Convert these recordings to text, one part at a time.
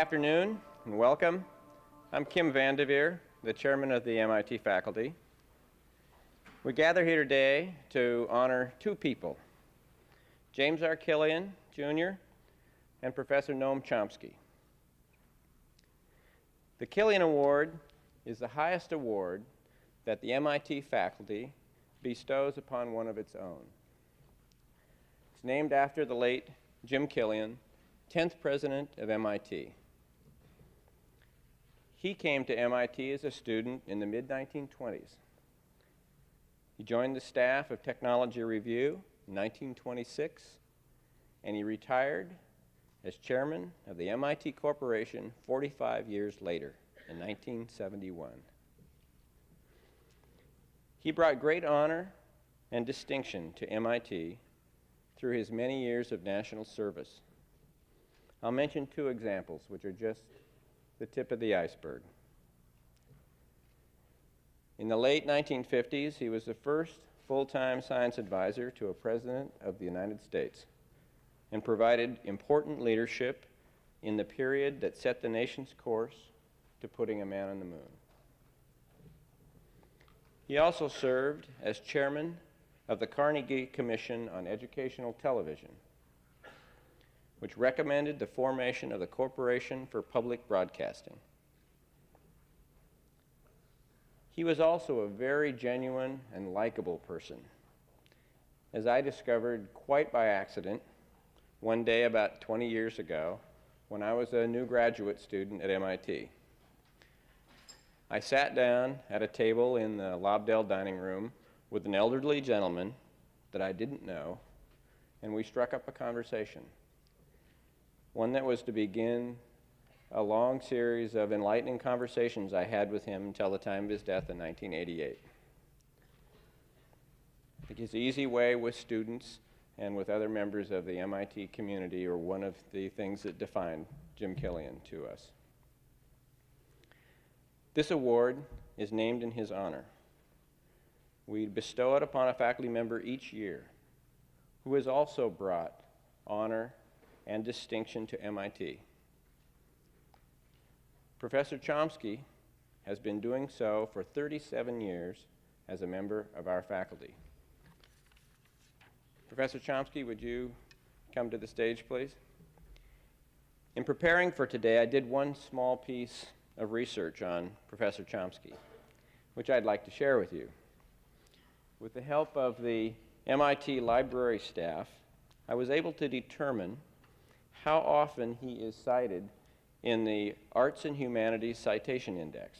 afternoon and welcome. I'm Kim Vandeveer, the chairman of the MIT faculty. We gather here today to honor two people, James R. Killian, Jr., and Professor Noam Chomsky. The Killian Award is the highest award that the MIT faculty bestows upon one of its own. It's named after the late Jim Killian, 10th president of MIT. He came to MIT as a student in the mid-1920s. He joined the staff of Technology Review in 1926, and he retired as chairman of the MIT Corporation 45 years later, in 1971. He brought great honor and distinction to MIT through his many years of national service. I'll mention two examples, which are just the tip of the iceberg. In the late 1950s, he was the first full-time science advisor to a president of the United States and provided important leadership in the period that set the nation's course to putting a man on the moon. He also served as chairman of the Carnegie Commission on Educational Television, which recommended the formation of the Corporation for Public Broadcasting. He was also a very genuine and likable person, as I discovered quite by accident one day about 20 years ago when I was a new graduate student at MIT. I sat down at a table in the Lobdell dining room with an elderly gentleman that I didn't know, and we struck up a conversation, one that was to begin a long series of enlightening conversations I had with him until the time of his death in 1988. I think his easy way with students and with other members of the MIT community are one of the things that define Jim Killian to us. This award is named in his honor. We bestow it upon a faculty member each year who has also brought honor and distinction to MIT. Professor Chomsky has been doing so for 37 years as a member of our faculty. Professor Chomsky, would you come to the stage, please? In preparing for today, I did one small piece of research on Professor Chomsky, which I'd like to share with you. With the help of the MIT library staff, I was able to determine how often he is cited in the Arts and Humanities Citation Index.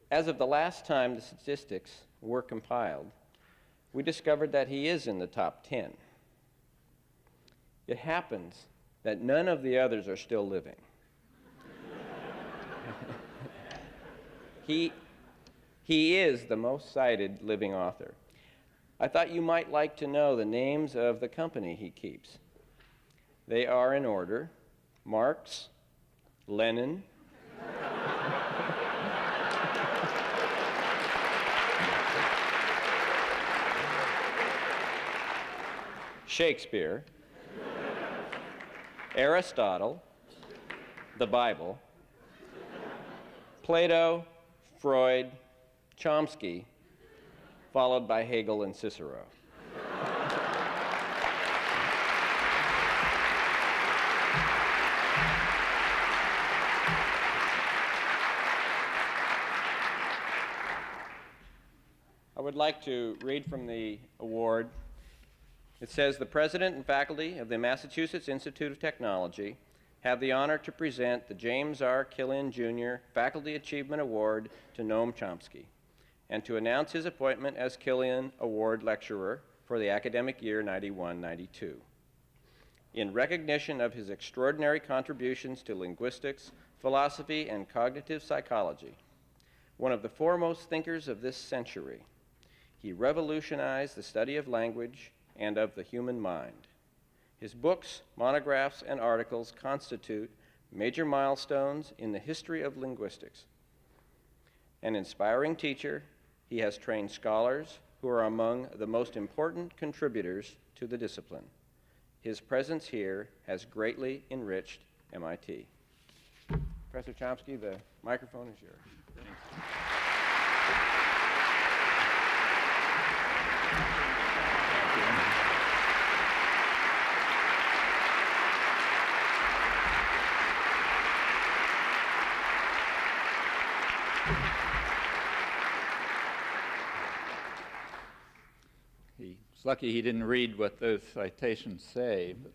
As of the last time the statistics were compiled, we discovered that he is in the top 10. It happens that none of the others are still living. He is the most cited living author. I thought you might like to know the names of the company he keeps. They are in order: Marx, Lenin, Shakespeare, Aristotle, the Bible, Plato, Freud, Chomsky, followed by Hegel and Cicero. I would like to read from the award. It says, "The president and faculty of the Massachusetts Institute of Technology have the honor to present the James R. Killian, Jr. Faculty Achievement Award to Noam Chomsky, and to announce his appointment as Killian Award Lecturer for the academic year 91-92. In recognition of his extraordinary contributions to linguistics, philosophy, and cognitive psychology, one of the foremost thinkers of this century, he revolutionized the study of language and of the human mind. His books, monographs, and articles constitute major milestones in the history of linguistics. An inspiring teacher, he has trained scholars who are among the most important contributors to the discipline. His presence here has greatly enriched MIT. Professor Chomsky, the microphone is yours. It's lucky he didn't read what those citations say. But,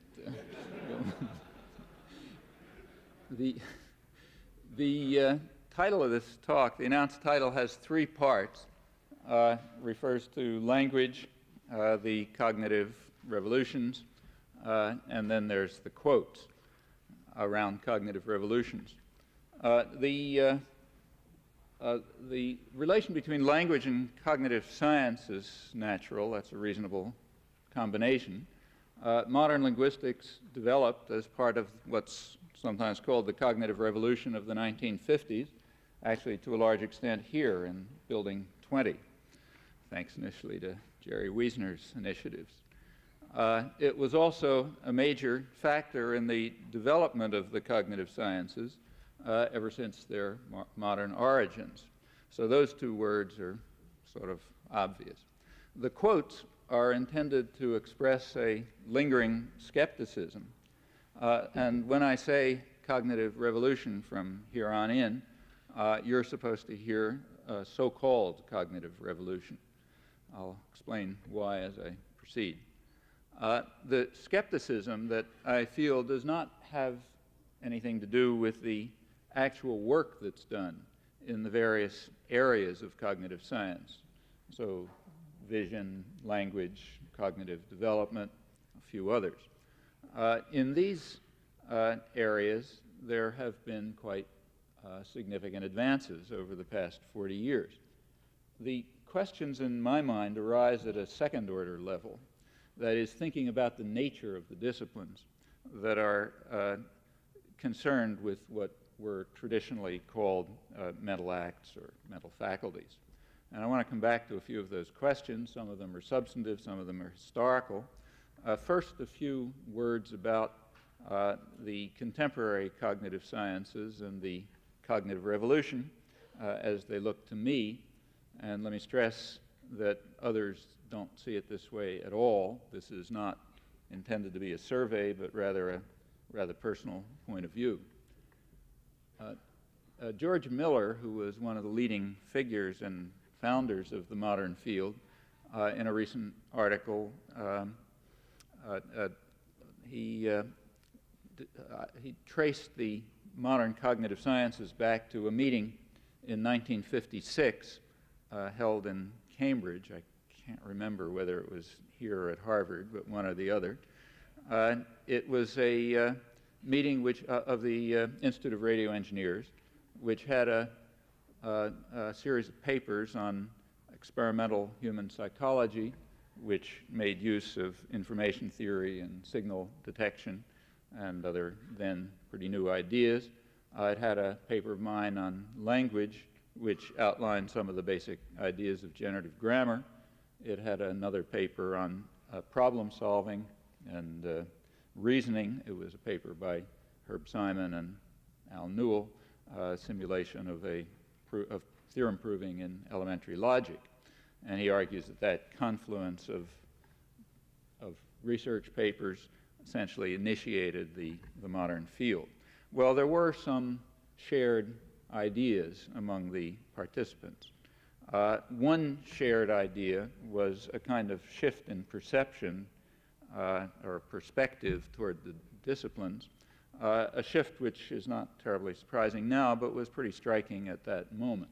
the title of this talk, the announced title, has three parts. Refers to language, the cognitive revolutions, and then there's the quotes around cognitive revolutions. The relation between language and cognitive science is natural. That's a reasonable combination. Modern linguistics developed as part of what's sometimes called the cognitive revolution of the 1950s, actually to a large extent here in Building 20, thanks initially to Jerry Wiesner's initiatives. It was also a major factor in the development of the cognitive sciences ever since their modern origins. So those two words are sort of obvious. The quotes are intended to express a lingering skepticism. And when I say cognitive revolution from here on in, you're supposed to hear so-called cognitive revolution. I'll explain why as I proceed. The skepticism that I feel does not have anything to do with the actual work that's done in the various areas of cognitive science. So vision, language, cognitive development, a few others. In these areas, there have been quite significant advances over the past 40 years. The questions in my mind arise at a second-order level, that is, thinking about the nature of the disciplines that are concerned with what were traditionally called mental acts or mental faculties. And I want to come back to a few of those questions. Some of them are substantive, some of them are historical. First, a few words about the contemporary cognitive sciences and the cognitive revolution as they look to me. And let me stress that others don't see it this way at all. This is not intended to be a survey, but rather a rather personal point of view. George Miller, who was one of the leading figures and founders of the modern field, in a recent article, he traced the modern cognitive sciences back to a meeting in 1956 held in Cambridge. I can't remember whether it was here or at Harvard, but one or the other. It was a meeting of the Institute of Radio Engineers, which had a series of papers on experimental human psychology, which made use of information theory and signal detection and other then pretty new ideas. It had a paper of mine on language, which outlined some of the basic ideas of generative grammar. It had another paper on problem solving and reasoning. It was a paper by Herb Simon and Al Newell, simulation of theorem proving in elementary logic. And he argues that that confluence of research papers essentially initiated the modern field. Well, there were some shared ideas among the participants. One shared idea was a kind of shift in perception or perspective toward the disciplines, a shift which is not terribly surprising now, but was pretty striking at that moment.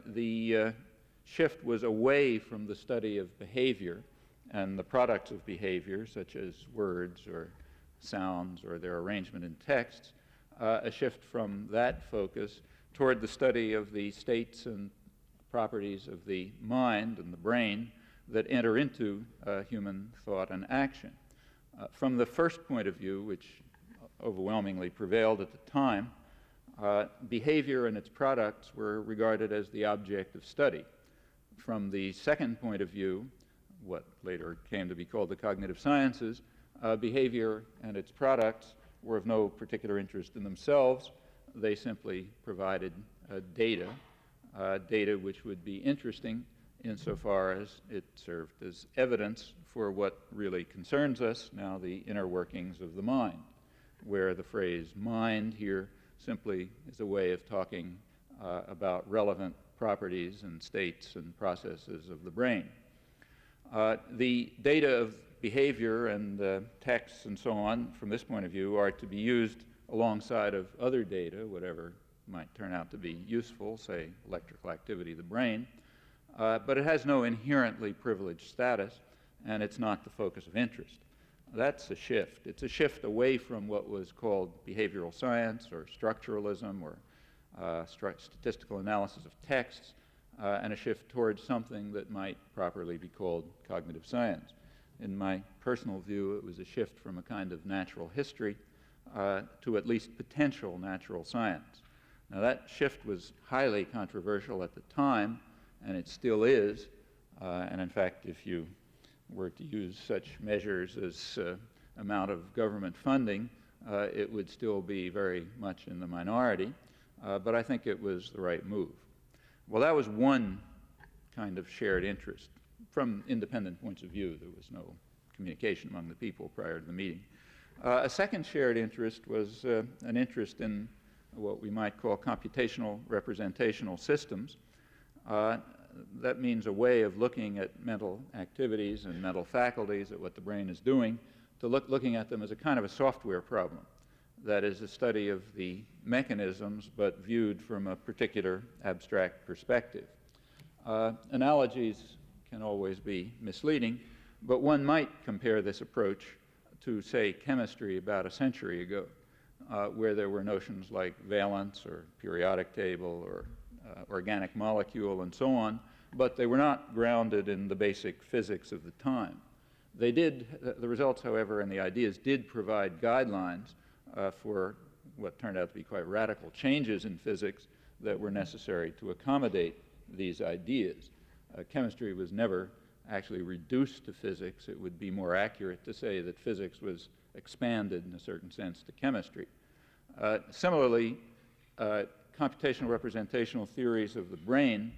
The shift was away from the study of behavior and the products of behavior, such as words or sounds or their arrangement in texts, a shift from that focus toward the study of the states and properties of the mind and the brain that enter into human thought and action. From the first point of view, which overwhelmingly prevailed at the time, behavior and its products were regarded as the object of study. From the second point of view, what later came to be called the cognitive sciences, behavior and its products were of no particular interest in themselves. They simply provided data which would be interesting insofar as it served as evidence for what really concerns us now, the inner workings of the mind, where the phrase mind here simply is a way of talking about relevant properties and states and processes of the brain. The data of behavior and texts and so on, from this point of view, are to be used alongside of other data, whatever might turn out to be useful, say electrical activity of the brain, but it has no inherently privileged status, and it's not the focus of interest. That's a shift. It's a shift away from what was called behavioral science or structuralism or statistical analysis of texts, and a shift towards something that might properly be called cognitive science. In my personal view, it was a shift from a kind of natural history to at least potential natural science. Now, that shift was highly controversial at the time, and it still is. And in fact, if you were to use such measures as amount of government funding, it would still be very much in the minority. But I think it was the right move. Well, that was one kind of shared interest. From independent points of view, there was no communication among the people prior to the meeting. A second shared interest was an interest in what we might call computational representational systems. That means a way of looking at mental activities and mental faculties, at what the brain is doing, to looking at them as a kind of a software problem. That is a study of the mechanisms, but viewed from a particular abstract perspective. Analogies can always be misleading, but one might compare this approach to, say, chemistry about a century ago, where there were notions like valence or periodic table or organic molecule and so on, but they were not grounded in the basic physics of the time. They did, the results, however, and the ideas did provide guidelines for what turned out to be quite radical changes in physics that were necessary to accommodate these ideas. Chemistry was never actually reduced to physics. It would be more accurate to say that physics was expanded in a certain sense to chemistry. Similarly, computational representational theories of the brain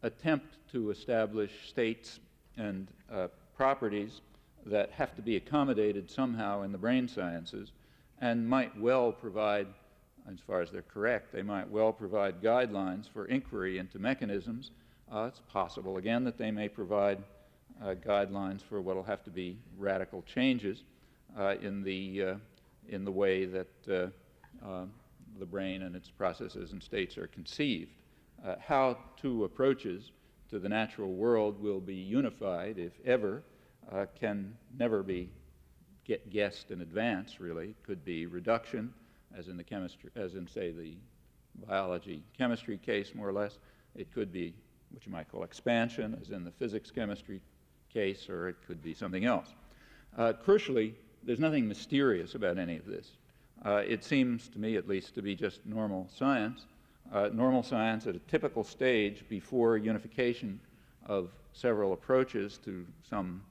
attempt to establish states and properties that have to be accommodated somehow in the brain sciences, and might well provide, as far as they're correct, they might well provide guidelines for inquiry into mechanisms. It's possible, again, that they may provide guidelines for what will have to be radical changes in the way that the brain and its processes and states are conceived. How two approaches to the natural world will be unified, if ever, can never be guessed in advance, really. It could be reduction, as in the chemistry, as in, say, the biology-chemistry case, more or less. It could be what you might call expansion, as in the physics-chemistry case, or it could be something else. Crucially, there's nothing mysterious about any of this. It seems to me, at least, to be just normal science at a typical stage before unification of several approaches to some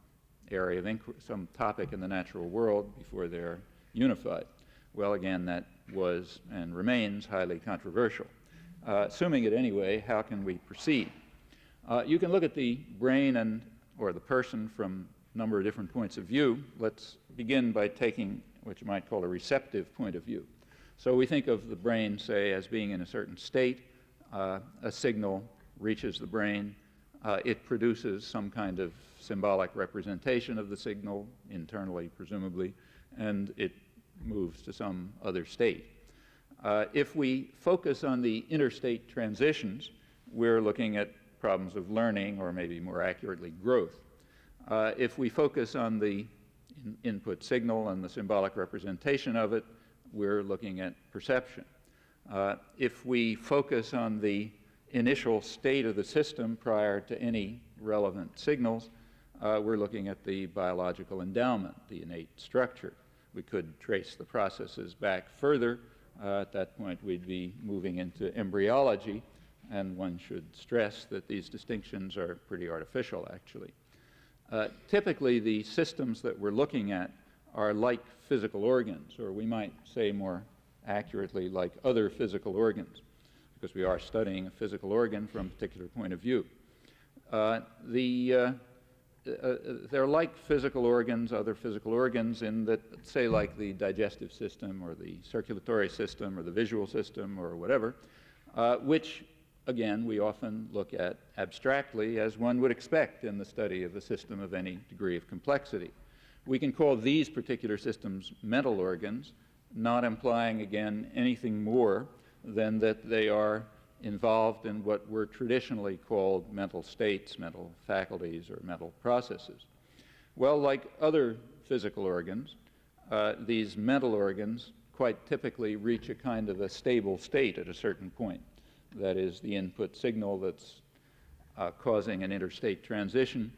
area of some topic in the natural world before they're unified. Well, again, that was and remains highly controversial. Assuming it anyway, how can we proceed? You can look at the brain or the person from a number of different points of view. Let's begin by taking what you might call a receptive point of view. So we think of the brain, say, as being in a certain state. A signal reaches the brain. It produces some kind of symbolic representation of the signal, internally, presumably, and it moves to some other state. If we focus on the interstate transitions, we're looking at problems of learning, or maybe more accurately, growth. If we focus on the input signal and the symbolic representation of it, we're looking at perception. If we focus on the initial state of the system prior to any relevant signals, we're looking at the biological endowment, the innate structure. We could trace the processes back further. At that point, we'd be moving into embryology, and one should stress that these distinctions are pretty artificial, actually. Typically, the systems that we're looking at are like physical organs, or we might say more accurately, like other physical organs, because we are studying a physical organ from a particular point of view. They're like physical organs, other physical organs, in that, say, like the digestive system or the circulatory system or the visual system or whatever, which, again, we often look at abstractly as one would expect in the study of a system of any degree of complexity. We can call these particular systems mental organs, not implying, again, anything more than that they are involved in what were traditionally called mental states, mental faculties, or mental processes. Well, like other physical organs, these mental organs quite typically reach a kind of a stable state at a certain point. That is, the input signal that's causing an interstate transition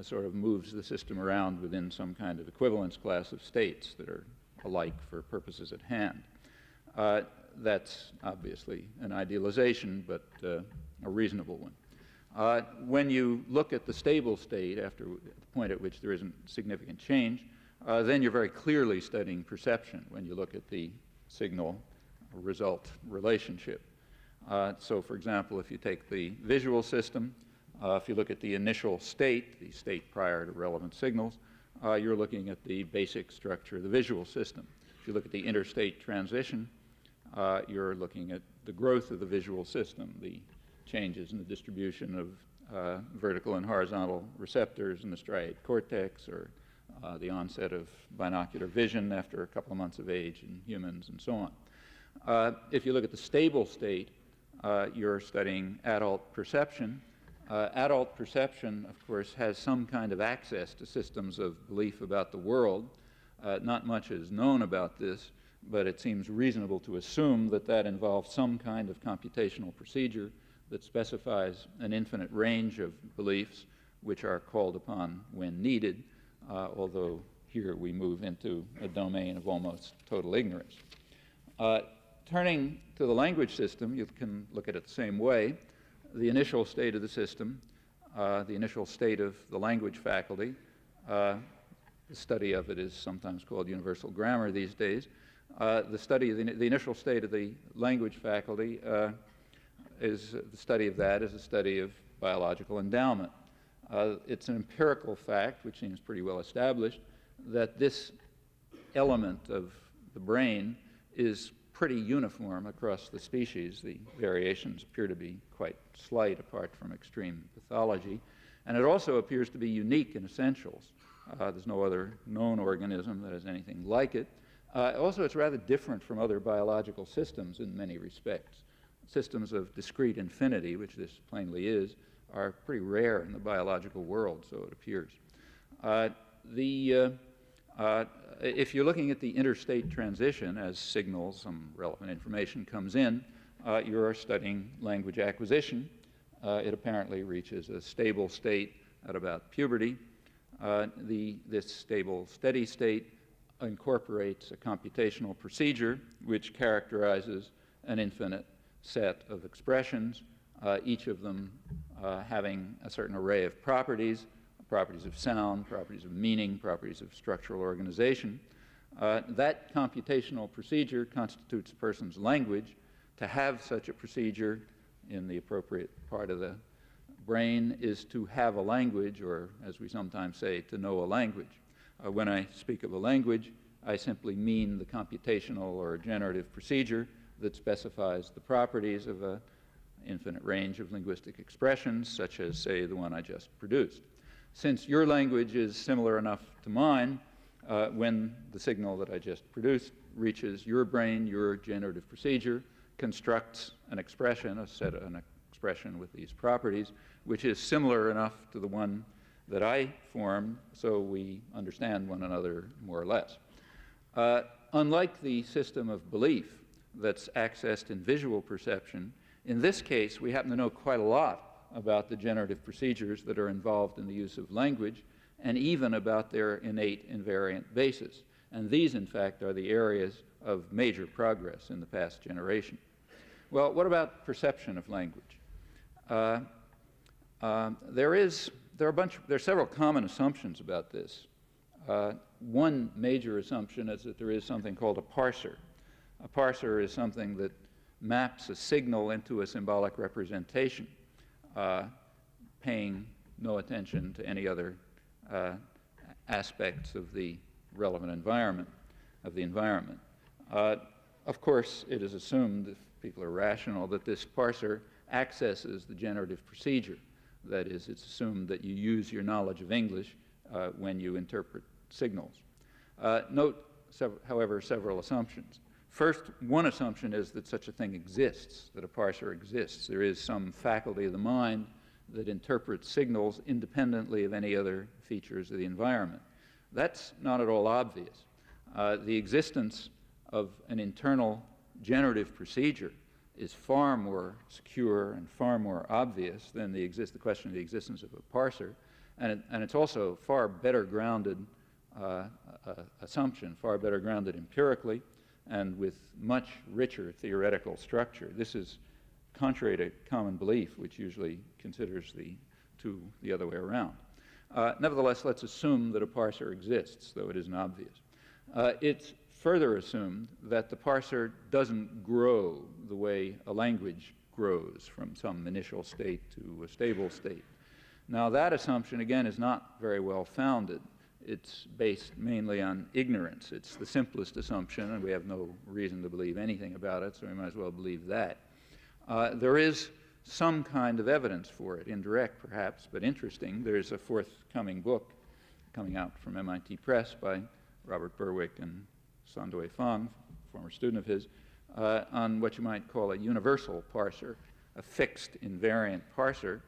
sort of moves the system around within some kind of equivalence class of states that are alike for purposes at hand. That's obviously an idealization, but a reasonable one. When you look at the stable state, after the point at which there isn't significant change, then you're very clearly studying perception when you look at the signal-result relationship. So, for example, if you take the visual system, if you look at the initial state, the state prior to relevant signals, you're looking at the basic structure of the visual system. If you look at the interstate transition, you're looking at the growth of the visual system, the changes in the distribution of vertical and horizontal receptors in the striate cortex, or the onset of binocular vision after a couple of months of age in humans, and so on. If you look at the stable state, you're studying adult perception. Adult perception, of course, has some kind of access to systems of belief about the world. Not much is known about this, but it seems reasonable to assume that that involves some kind of computational procedure that specifies an infinite range of beliefs which are called upon when needed, although here we move into a domain of almost total ignorance. Turning to the language system, you can look at it the same way. The initial state of the system, the initial state of the language faculty, the study of it is sometimes called universal grammar these days. The study of the initial state of the language faculty is the study of that is a study of biological endowment. It's an empirical fact, which seems pretty well established, that this element of the brain is pretty uniform across the species. The variations appear to be quite slight apart from extreme pathology. And it also appears to be unique in essentials. There's no other known organism that has anything like it. Also, it's rather different from other biological systems in many respects. Systems of discrete infinity, which this plainly is, are pretty rare in the biological world, so it appears. If you're looking at the interstate transition as signals, some relevant information comes in, you're studying language acquisition. It apparently reaches a stable state at about puberty. This stable, steady state incorporates a computational procedure which characterizes an infinite set of expressions, each of them having a certain array of properties, properties of sound, properties of meaning, properties of structural organization. That computational procedure constitutes a person's language. To have such a procedure in the appropriate part of the brain is to have a language, or as we sometimes say, to know a language. When I speak of a language, I simply mean the computational or generative procedure that specifies the properties of an infinite range of linguistic expressions, such as, say, the one I just produced. Since your language is similar enough to mine, when the signal that I just produced reaches your brain, your generative procedure constructs an expression, an expression with these properties, which is similar enough to the one that I formed, so we understand one another more or less. Unlike the system of belief that's accessed in visual perception, in this case, we happen to know quite a lot about the generative procedures that are involved in the use of language, and even about their innate invariant basis. And these, in fact, are the areas of major progress in the past generation. Well, what about perception of language? There are several common assumptions about this. One major assumption is that there is something called a parser. A parser is something that maps a signal into a symbolic representation, paying no attention to any other aspects of the relevant environment, Of course, it is assumed, if people are rational, that this parser accesses the generative procedure. That is, it's assumed that you use your knowledge of English when you interpret signals. Note, however, several assumptions. First, one assumption is that such a thing exists, that a parser exists. There is some faculty of the mind that interprets signals independently of any other features of the environment. That's not at all obvious. The existence of an internal generative procedure is far more secure and far more obvious than the question of the existence of a parser, and it's also far better grounded assumption, far better grounded empirically, and with much richer theoretical structure. This is contrary to common belief, which usually considers the other way around. Nevertheless, let's assume that a parser exists, though it isn't obvious. It's further assumed that the parser doesn't grow the way a language grows from some initial state to a stable state. Now, that assumption, again, is not very well founded. It's based mainly on ignorance. It's the simplest assumption, and we have no reason to believe anything about it, so we might as well believe that. There is some kind of evidence for it, indirect perhaps, but interesting. There's a forthcoming book coming out from MIT Press by Robert Berwick and Sandoi Fang, former student of his, on what you might call a universal parser, a fixed invariant parser,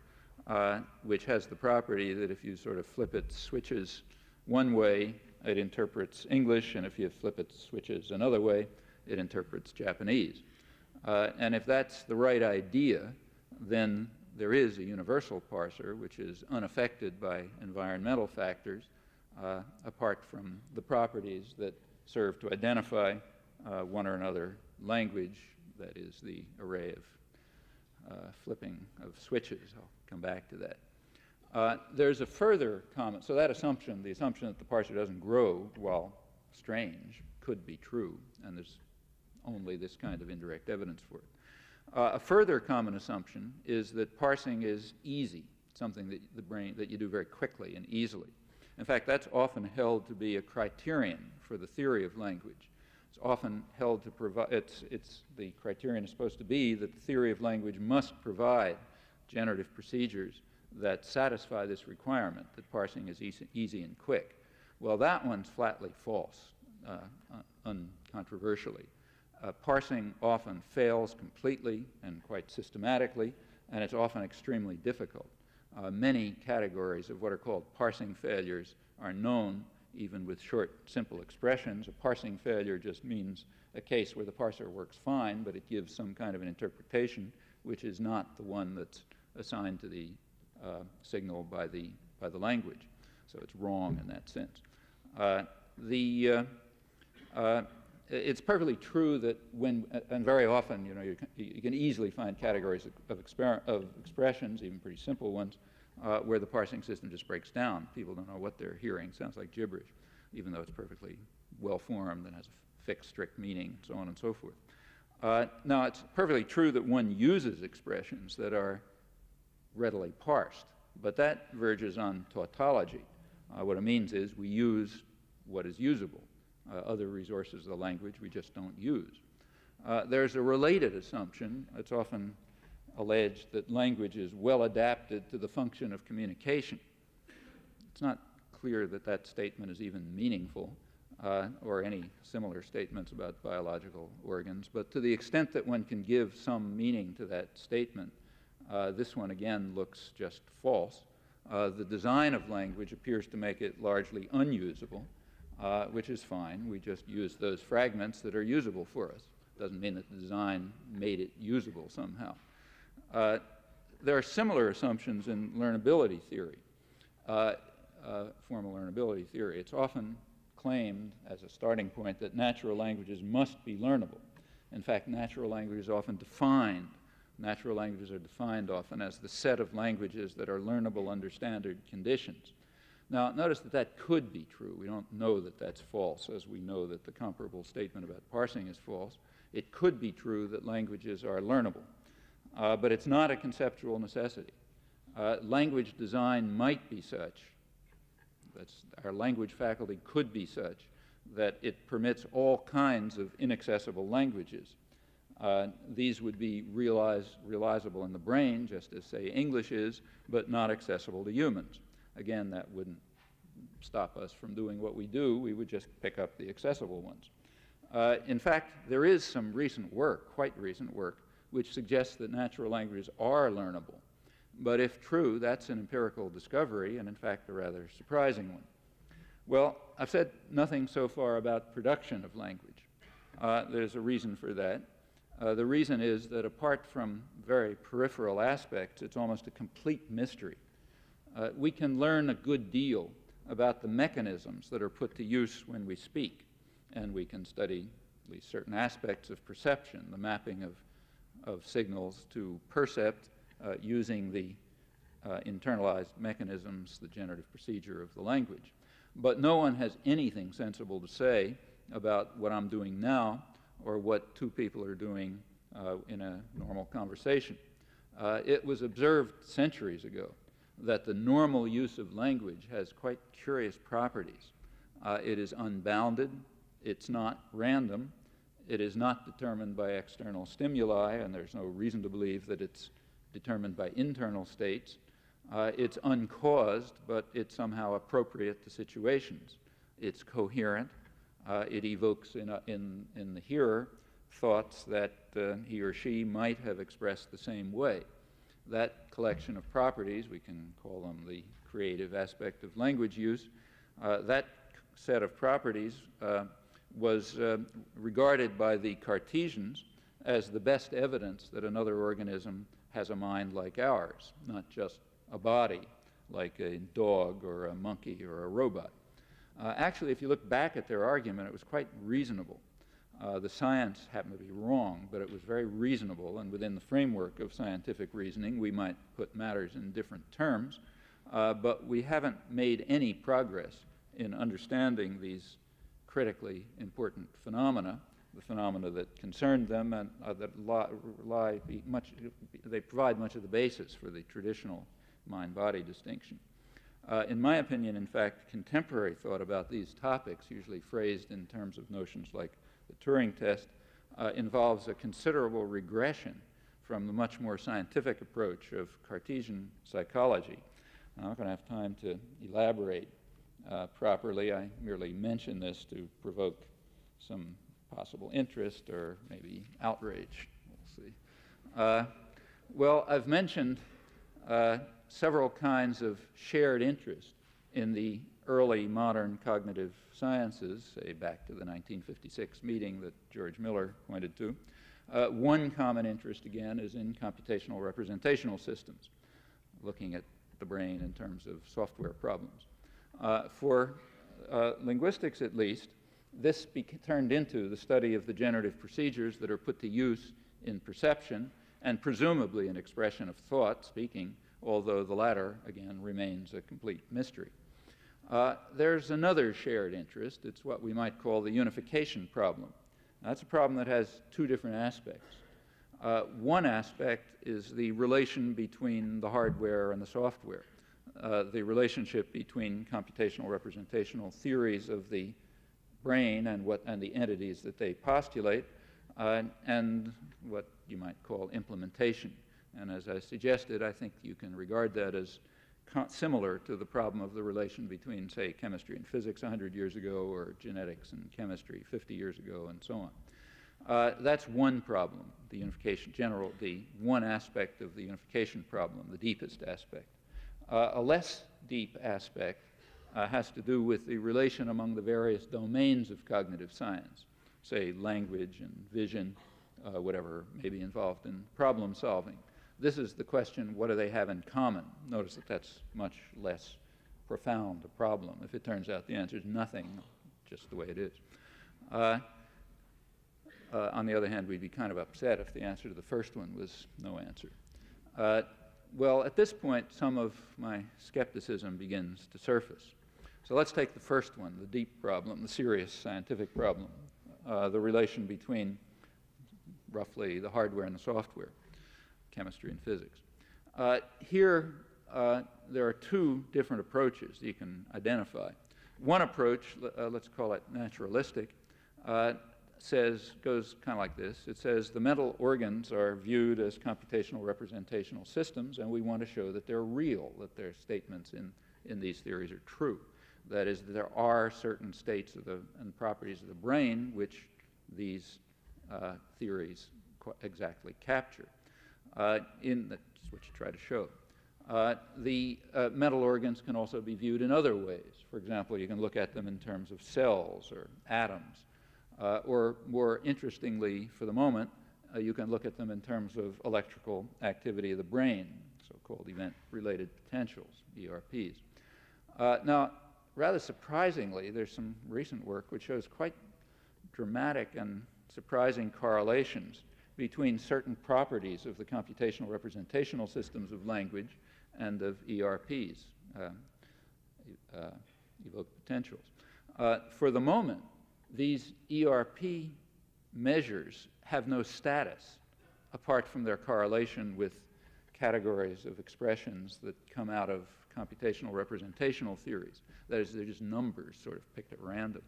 which has the property that if you sort of flip its switches one way, it interprets English, and if you flip its switches another way, it interprets Japanese. And if that's the right idea, then there is a universal parser which is unaffected by environmental factors, apart from the properties that serve to identify one or another language, that is the array of flipping of switches. I'll come back to that. There's a further comment. So that assumption, the assumption that the parser doesn't grow, while strange, could be true, and there's only this kind of indirect evidence for it. A further common assumption is that parsing is easy, something that you do very quickly and easily. In fact, that's often held to be a criterion for the theory of language. It's often held to provide, the criterion is supposed to be that the theory of language must provide generative procedures that satisfy this requirement, that parsing is easy and quick. Well, that one's flatly false, uncontroversially. Parsing often fails completely and quite systematically, and it's often extremely difficult. Many categories of what are called parsing failures are known, even with short, simple expressions. A parsing failure just means a case where the parser works fine, but it gives some kind of an interpretation which is not the one that's assigned to the signal by the language. So it's wrong in that sense. It's perfectly true that and very often, you can easily find categories of expressions, even pretty simple ones, where the parsing system just breaks down. People don't know what they're hearing. Sounds like gibberish, even though it's perfectly well-formed and has a fixed, strict meaning, and so on and so forth. Now, it's perfectly true that one uses expressions that are readily parsed, but that verges on tautology. What it means is we use what is usable. Other resources of the language we just don't use. There's a related assumption. It's often alleged that language is well adapted to the function of communication. It's not clear that that statement is even meaningful, or any similar statements about biological organs, but to the extent that one can give some meaning to that statement, this one again looks just false. The design of language appears to make it largely unusable, which is fine. We just use those fragments that are usable for us. Doesn't mean that the design made it usable somehow. There are similar assumptions in learnability theory, formal learnability theory. It's often claimed as a starting point that natural languages must be learnable. In fact, natural languages are often defined. Natural languages are defined often as the set of languages that are learnable under standard conditions. Now, notice that that could be true. We don't know that that's false, as we know that the comparable statement about parsing is false. It could be true that languages are learnable, but it's not a conceptual necessity. Language design might be such, our language faculty could be such, that it permits all kinds of inaccessible languages. These would be realizable in the brain, just as, say, English is, but not accessible to humans. Again, that wouldn't stop us from doing what we do. We would just pick up the accessible ones. In fact, there is some recent work, quite recent work, which suggests that natural languages are learnable. But if true, that's an empirical discovery, and in fact, a rather surprising one. Well, I've said nothing so far about production of language. There's a reason for that. The reason is that apart from very peripheral aspects, it's almost a complete mystery. We can learn a good deal about the mechanisms that are put to use when we speak, and we can study at least certain aspects of perception, the mapping of signals to percept using the internalized mechanisms, the generative procedure of the language. But no one has anything sensible to say about what I'm doing now or what two people are doing in a normal conversation. It was observed centuries ago that the normal use of language has quite curious properties. It is unbounded, it's not random, it is not determined by external stimuli, and there's no reason to believe that it's determined by internal states. It's uncaused, but it's somehow appropriate to situations. It's coherent. It evokes in the hearer thoughts that he or she might have expressed the same way. That collection of properties, we can call them the creative aspect of language use, that set of properties was regarded by the Cartesians as the best evidence that another organism has a mind like ours, not just a body like a dog or a monkey or a robot. Actually, if you look back at their argument, it was quite reasonable. The science happened to be wrong, but it was very reasonable, and within the framework of scientific reasoning, we might put matters in different terms, but we haven't made any progress in understanding these critically important phenomena, the phenomena that concerned them and they provide much of the basis for the traditional mind-body distinction. In my opinion, in fact, contemporary thought about these topics, usually phrased in terms of notions like the Turing test, involves a considerable regression from the much more scientific approach of Cartesian psychology. I'm not going to have time to elaborate properly. I merely mention this to provoke some possible interest or maybe outrage. We'll see. Well, I've mentioned several kinds of shared interest in the early modern cognitive sciences, say back to the 1956 meeting that George Miller pointed to. One common interest, again, is in computational representational systems, looking at the brain in terms of software problems. For linguistics, at least, this turned into the study of the generative procedures that are put to use in perception and presumably in expression of thought, speaking, although the latter, again, remains a complete mystery. There's another shared interest. It's what we might call the unification problem. That's a problem that has two different aspects. One aspect is the relation between the hardware and the software, the relationship between computational representational theories of the brain and the entities that they postulate, and what you might call implementation. And as I suggested, I think you can regard that as similar to the problem of the relation between, say, chemistry and physics 100 years ago, or genetics and chemistry 50 years ago, and so on. That's one problem, the unification, the one aspect of the unification problem, the deepest aspect. A less deep aspect has to do with the relation among the various domains of cognitive science, say language and vision, whatever may be involved in problem solving. This is the question, what do they have in common? Notice that that's much less profound a problem. If it turns out the answer is nothing, just the way it is. On the other hand, we'd be kind of upset if the answer to the first one was no answer. Well, at this point, some of my skepticism begins to surface. So let's take the first one, the deep problem, the serious scientific problem, the relation between roughly the hardware and the software, chemistry and physics. Here, there are two different approaches you can identify. One approach, let's call it naturalistic, goes kind of like this. It says the mental organs are viewed as computational representational systems, and we want to show that they're real, that their statements in these theories are true. That is, that there are certain states and properties of the brain which these theories exactly capture. That's what you try to show. The mental organs can also be viewed in other ways. For example, you can look at them in terms of cells or atoms. Or more interestingly, for the moment, you can look at them in terms of electrical activity of the brain, so-called event-related potentials, ERPs. Now, rather surprisingly, there's some recent work which shows quite dramatic and surprising correlations between certain properties of the computational representational systems of language and of ERPs, evoked potentials. For the moment, these ERP measures have no status apart from their correlation with categories of expressions that come out of computational representational theories. That is, they're just numbers sort of picked at random.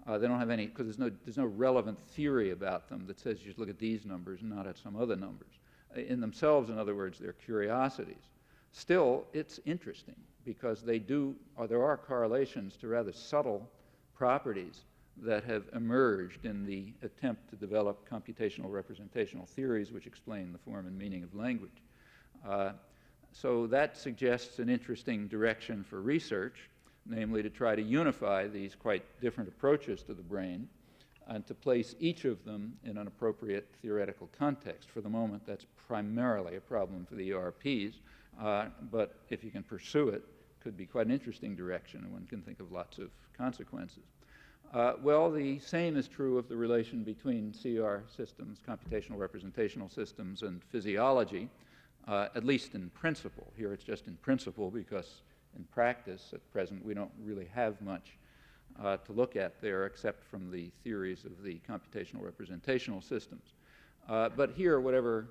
They don't have any, because there's no relevant theory about them that says you should look at these numbers and not at some other numbers. In themselves, in other words, they're curiosities. Still, it's interesting because there are correlations to rather subtle properties that have emerged in the attempt to develop computational representational theories which explain the form and meaning of language. So that suggests an interesting direction for research, namely to try to unify these quite different approaches to the brain and to place each of them in an appropriate theoretical context. For the moment, that's primarily a problem for the ERPs, but if you can pursue it, could be quite an interesting direction, and one can think of lots of consequences. Well, the same is true of the relation between CR systems, computational representational systems, and physiology, at least in principle. Here it's just in principle because in practice at present we don't really have much to look at there except from the theories of the computational representational systems. But here, whatever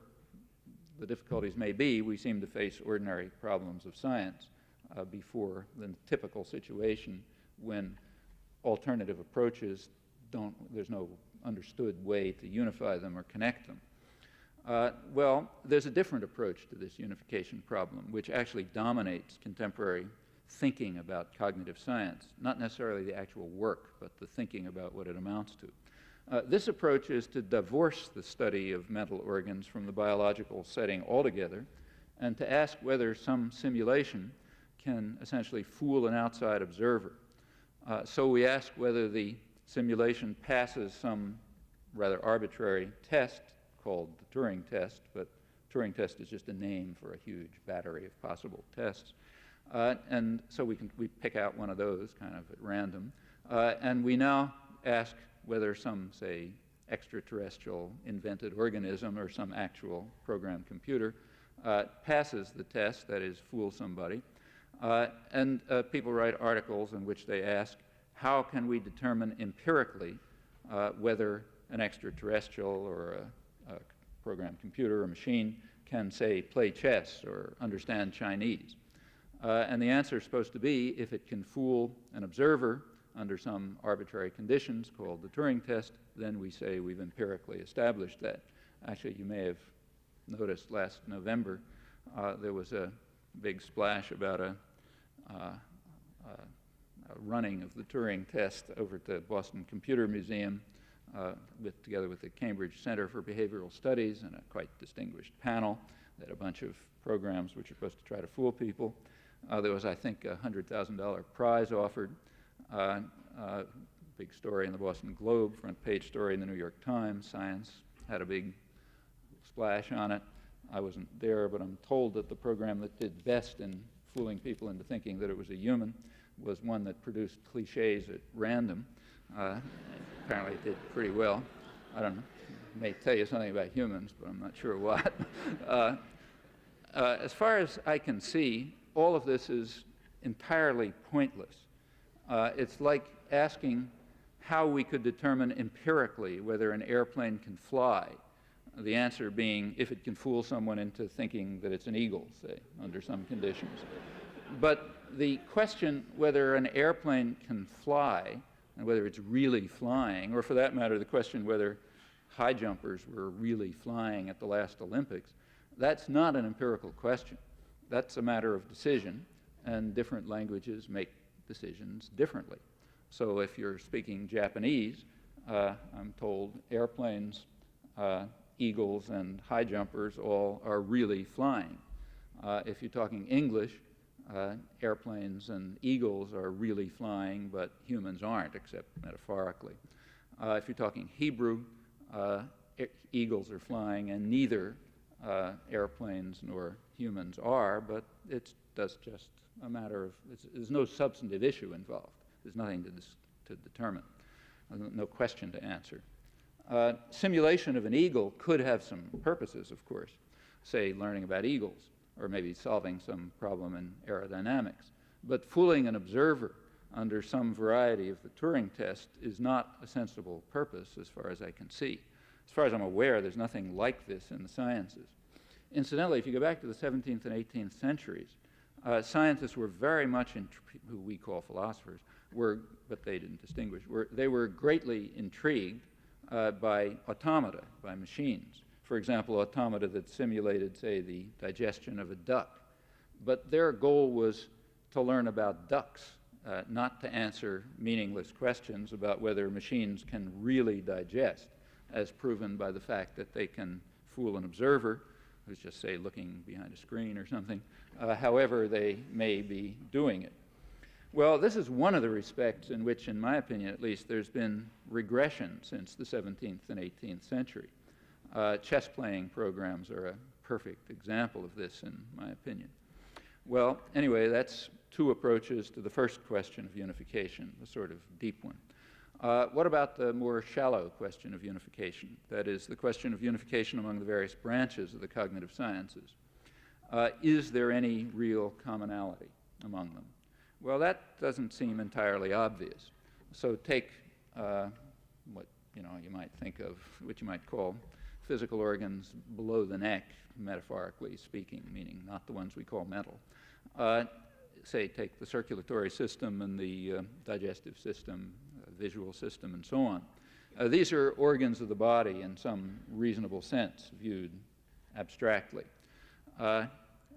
the difficulties may be, we seem to face ordinary problems of science before the typical situation when alternative approaches there's no understood way to unify them or connect them. Well, there's a different approach to this unification problem, which actually dominates contemporary thinking about cognitive science, not necessarily the actual work, but the thinking about what it amounts to. This approach is to divorce the study of mental organs from the biological setting altogether, and to ask whether some simulation can essentially fool an outside observer. So we ask whether the simulation passes some rather arbitrary test called the Turing test, but Turing test is just a name for a huge battery of possible tests. And so we pick out one of those kind of at random. And we now ask whether some, say, extraterrestrial invented organism or some actual programmed computer passes the test, that is, fools somebody. And people write articles in which they ask, how can we determine empirically whether an extraterrestrial or a programmed computer or machine can, say, play chess or understand Chinese? And the answer is supposed to be, if it can fool an observer under some arbitrary conditions called the Turing test, then we say we've empirically established that. Actually, you may have noticed last November there was a big splash about a running of the Turing test over at the Boston Computer Museum together with the Cambridge Center for Behavioral Studies and a quite distinguished panel. They had a bunch of programs which are supposed to try to fool people. There was, I think, a $100,000 prize offered. Big story in the Boston Globe, front page story in the New York Times. Science had a big splash on it. I wasn't there, but I'm told that the program that did best in fooling people into thinking that it was a human was one that produced cliches at random. Apparently it did pretty well. I don't know. It may tell you something about humans, but I'm not sure what. As far as I can see, all of this is entirely pointless. It's like asking how we could determine empirically whether an airplane can fly. The answer being if it can fool someone into thinking that it's an eagle, say, under some conditions. But the question whether an airplane can fly, and whether it's really flying, or for that matter, the question whether high jumpers were really flying at the last Olympics, that's not an empirical question. That's a matter of decision, and different languages make decisions differently. So if you're speaking Japanese, I'm told airplanes, eagles, and high jumpers all are really flying. If you're talking English, airplanes and eagles are really flying, but humans aren't, except metaphorically. If you're talking Hebrew, eagles are flying, and neither airplanes nor humans are, but it's just a matter of, there's no substantive issue involved. There's nothing to determine, no question to answer. Simulation of an eagle could have some purposes, of course, say learning about eagles, or maybe solving some problem in aerodynamics. But fooling an observer under some variety of the Turing test is not a sensible purpose as far as I can see. As far as I'm aware, there's nothing like this in the sciences. Incidentally, if you go back to the 17th and 18th centuries, scientists were very much, who we call philosophers, but they didn't distinguish, they were greatly intrigued by automata, by machines. For example, automata that simulated, say, the digestion of a duck. But their goal was to learn about ducks, not to answer meaningless questions about whether machines can really digest, as proven by the fact that they can fool an observer, who's just, say, looking behind a screen or something, however they may be doing it. Well, this is one of the respects in which, in my opinion at least, there's been regression since the 17th and 18th century. Chess-playing programs are a perfect example of this, in my opinion. Well, anyway, that's two approaches to the first question of unification, the sort of deep one. What about the more shallow question of unification? That is, the question of unification among the various branches of the cognitive sciences. Is there any real commonality among them? Well, that doesn't seem entirely obvious. So take what you might think of, what you might call physical organs below the neck, metaphorically speaking, meaning not the ones we call mental. Say, take the circulatory system and the digestive system, visual system, and so on. These are organs of the body in some reasonable sense, viewed abstractly.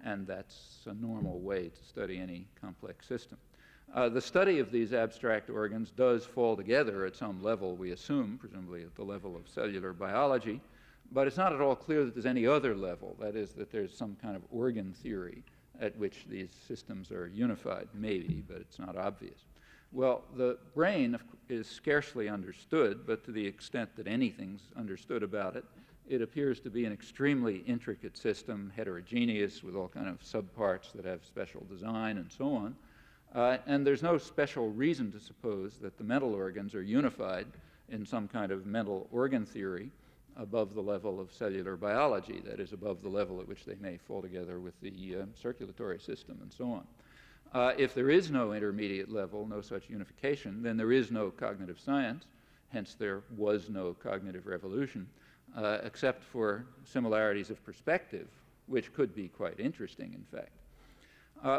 And that's a normal way to study any complex system. The study of these abstract organs does fall together at some level, we assume, presumably at the level of cellular biology, but it's not at all clear that there's any other level, that is, that there's some kind of organ theory at which these systems are unified, maybe, but it's not obvious. Well, the brain is scarcely understood, but to the extent that anything's understood about it, it appears to be an extremely intricate system, heterogeneous, with all kind of subparts that have special design and so on. And there's no special reason to suppose that the mental organs are unified in some kind of mental organ theory above the level of cellular biology, that is, above the level at which they may fall together with the circulatory system and so on. If there is no intermediate level, no such unification, then there is no cognitive science, hence there was no cognitive revolution, except for similarities of perspective, which could be quite interesting, in fact.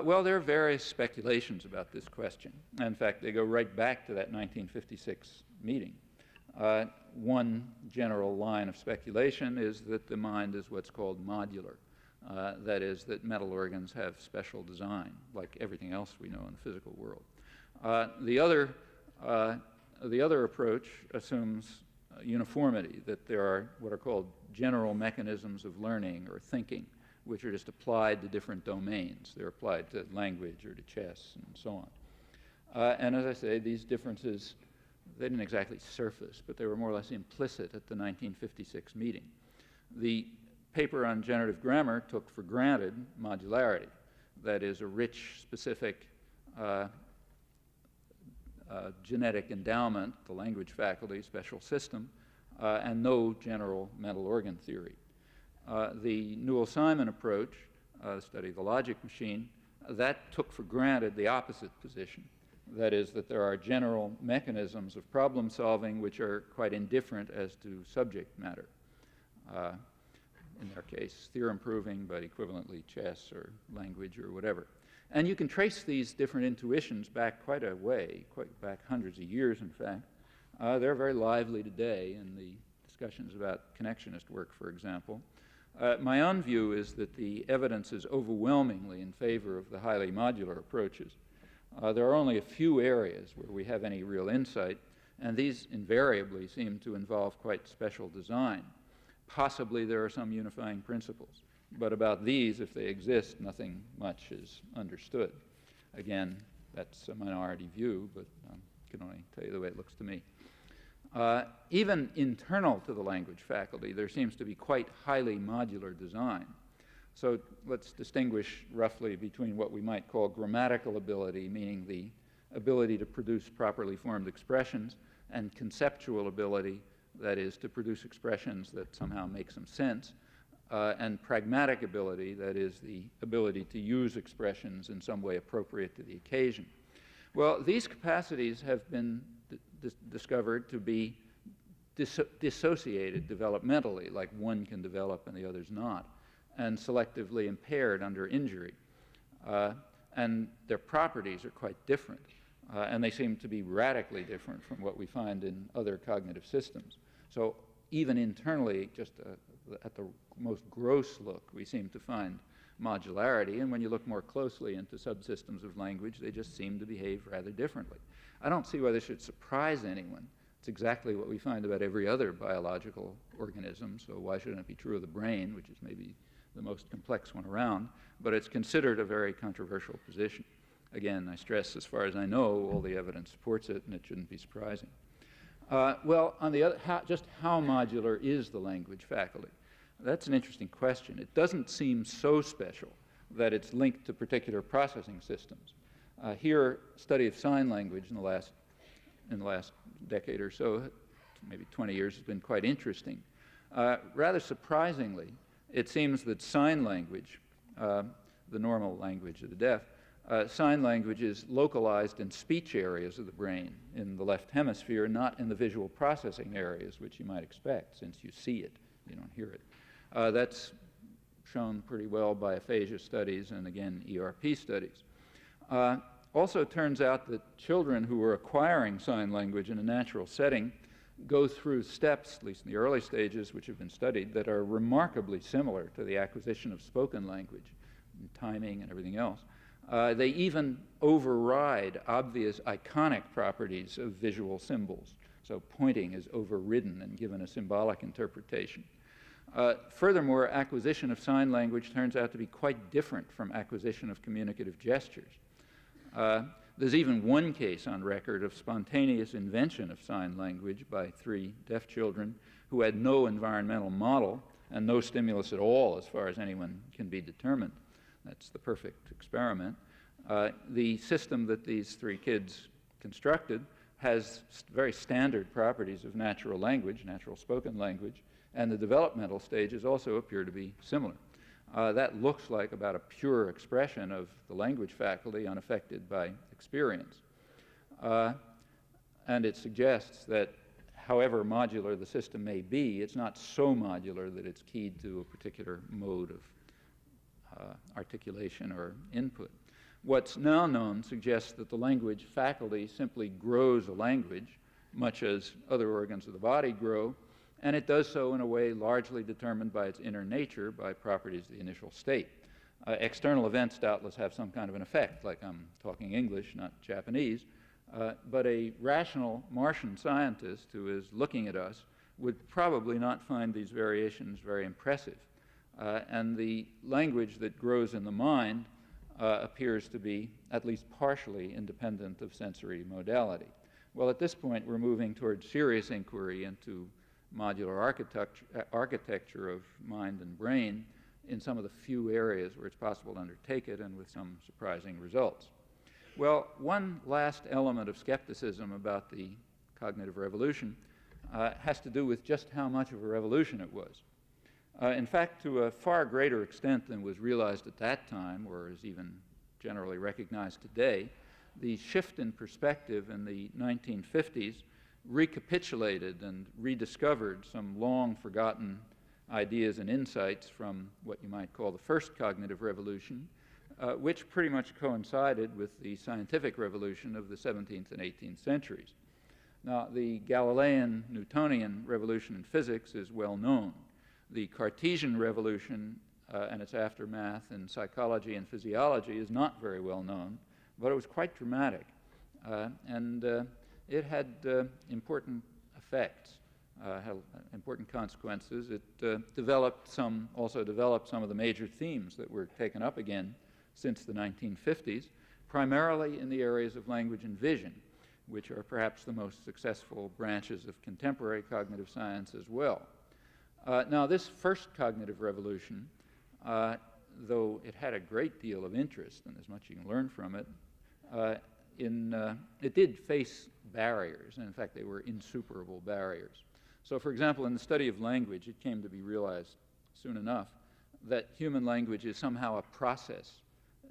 Well, there are various speculations about this question. In fact, they go right back to that 1956 meeting. One general line of speculation is that the mind is what's called modular. That is, that mental organs have special design, like everything else we know in the physical world. The other approach assumes uniformity, that there are what are called general mechanisms of learning or thinking, which are just applied to different domains. They're applied to language or to chess and so on. And as I say, these differences, they didn't exactly surface, but they were more or less implicit at the 1956 meeting. The paper on generative grammar took for granted modularity, that is, a rich, specific genetic endowment, the language faculty, special system, and no general mental organ theory. The Newell-Simon approach, the study of the logic machine, that took for granted the opposite position, That is, that there are general mechanisms of problem solving which are quite indifferent as to subject matter. In their case, theorem proving, but equivalently chess or language or whatever. And you can trace these different intuitions back quite a way, quite back hundreds of years, in fact. They're very lively today in the discussions about connectionist work, for example. My own view is that the evidence is overwhelmingly in favor of the highly modular approaches. There are only a few areas where we have any real insight, and these invariably seem to involve quite special design. Possibly there are some unifying principles, but about these, if they exist, nothing much is understood. Again, that's a minority view, but I can only tell you the way it looks to me. Even internal to the language faculty, there seems to be quite highly modular design. So let's distinguish roughly between what we might call grammatical ability, meaning the ability to produce properly formed expressions, and conceptual ability, that is, to produce expressions that somehow make some sense, and pragmatic ability, that is, the ability to use expressions in some way appropriate to the occasion. Well, these capacities have been discovered to be dissociated developmentally, like one can develop and the other's not, and selectively impaired under injury. And their properties are quite different, and they seem to be radically different from what we find in other cognitive systems. So even internally, just at the most gross look, we seem to find modularity, and when you look more closely into subsystems of language, they just seem to behave rather differently. I don't see why this should surprise anyone. It's exactly what we find about every other biological organism, so why shouldn't it be true of the brain, which is maybe the most complex one around, but it's considered a very controversial position. Again, I stress, as far as I know, all the evidence supports it, and it shouldn't be surprising. Well, on the other, just how modular is the language faculty? That's an interesting question. It doesn't seem so special that it's linked to particular processing systems. Here, study of sign language in the last decade or so, maybe 20 years, has been quite interesting. Rather surprisingly, it seems that sign language, the normal language of the deaf, sign language is localized in speech areas of the brain in the left hemisphere, not in the visual processing areas, which you might expect, since you see it, you don't hear it. That's shown pretty well by aphasia studies and, again, ERP studies. Also, it turns out that children who are acquiring sign language in a natural setting go through steps, at least in the early stages, which have been studied, that are remarkably similar to the acquisition of spoken language, and timing and everything else. They even override obvious iconic properties of visual symbols. So pointing is overridden and given a symbolic interpretation. Furthermore, acquisition of sign language turns out to be quite different from acquisition of communicative gestures. There's even one case on record of spontaneous invention of sign language by 3 deaf children who had no environmental model and no stimulus at all as far as anyone can be determined. That's the perfect experiment. The system that these 3 kids constructed has very standard properties of natural language, natural spoken language, and the developmental stages also appear to be similar. That looks like about a pure expression of the language faculty unaffected by experience. And it suggests that however modular the system may be, it's not so modular that it's keyed to a particular mode of articulation or input. What's now known suggests that the language faculty simply grows a language, much as other organs of the body grow, and it does so in a way largely determined by its inner nature, by properties of the initial state. External events doubtless have some kind of an effect, like I'm talking English, not Japanese, but a rational Martian scientist who is looking at us would probably not find these variations very impressive. And the language that grows in the mind appears to be at least partially independent of sensory modality. Well, at this point, we're moving towards serious inquiry into modular architecture of mind and brain in some of the few areas where it's possible to undertake it, and with some surprising results. Well, one last element of skepticism about the cognitive revolution has to do with just how much of a revolution it was. In fact, to a far greater extent than was realized at that time, or is even generally recognized today, the shift in perspective in the 1950s recapitulated and rediscovered some long-forgotten ideas and insights from what you might call the first cognitive revolution, which pretty much coincided with the scientific revolution of the 17th and 18th centuries. Now, the Galilean Newtonian revolution in physics is well known. The Cartesian revolution and its aftermath in psychology and physiology is not very well known, but it was quite dramatic. And it had important effects, had important consequences. It also developed some of the major themes that were taken up again since the 1950s, primarily in the areas of language and vision, which are perhaps the most successful branches of contemporary cognitive science as well. Now, this first cognitive revolution, though it had a great deal of interest, and there's much you can learn from it, it did face barriers, and in fact they were insuperable barriers. So, for example, in the study of language, it came to be realized soon enough that human language is somehow a process,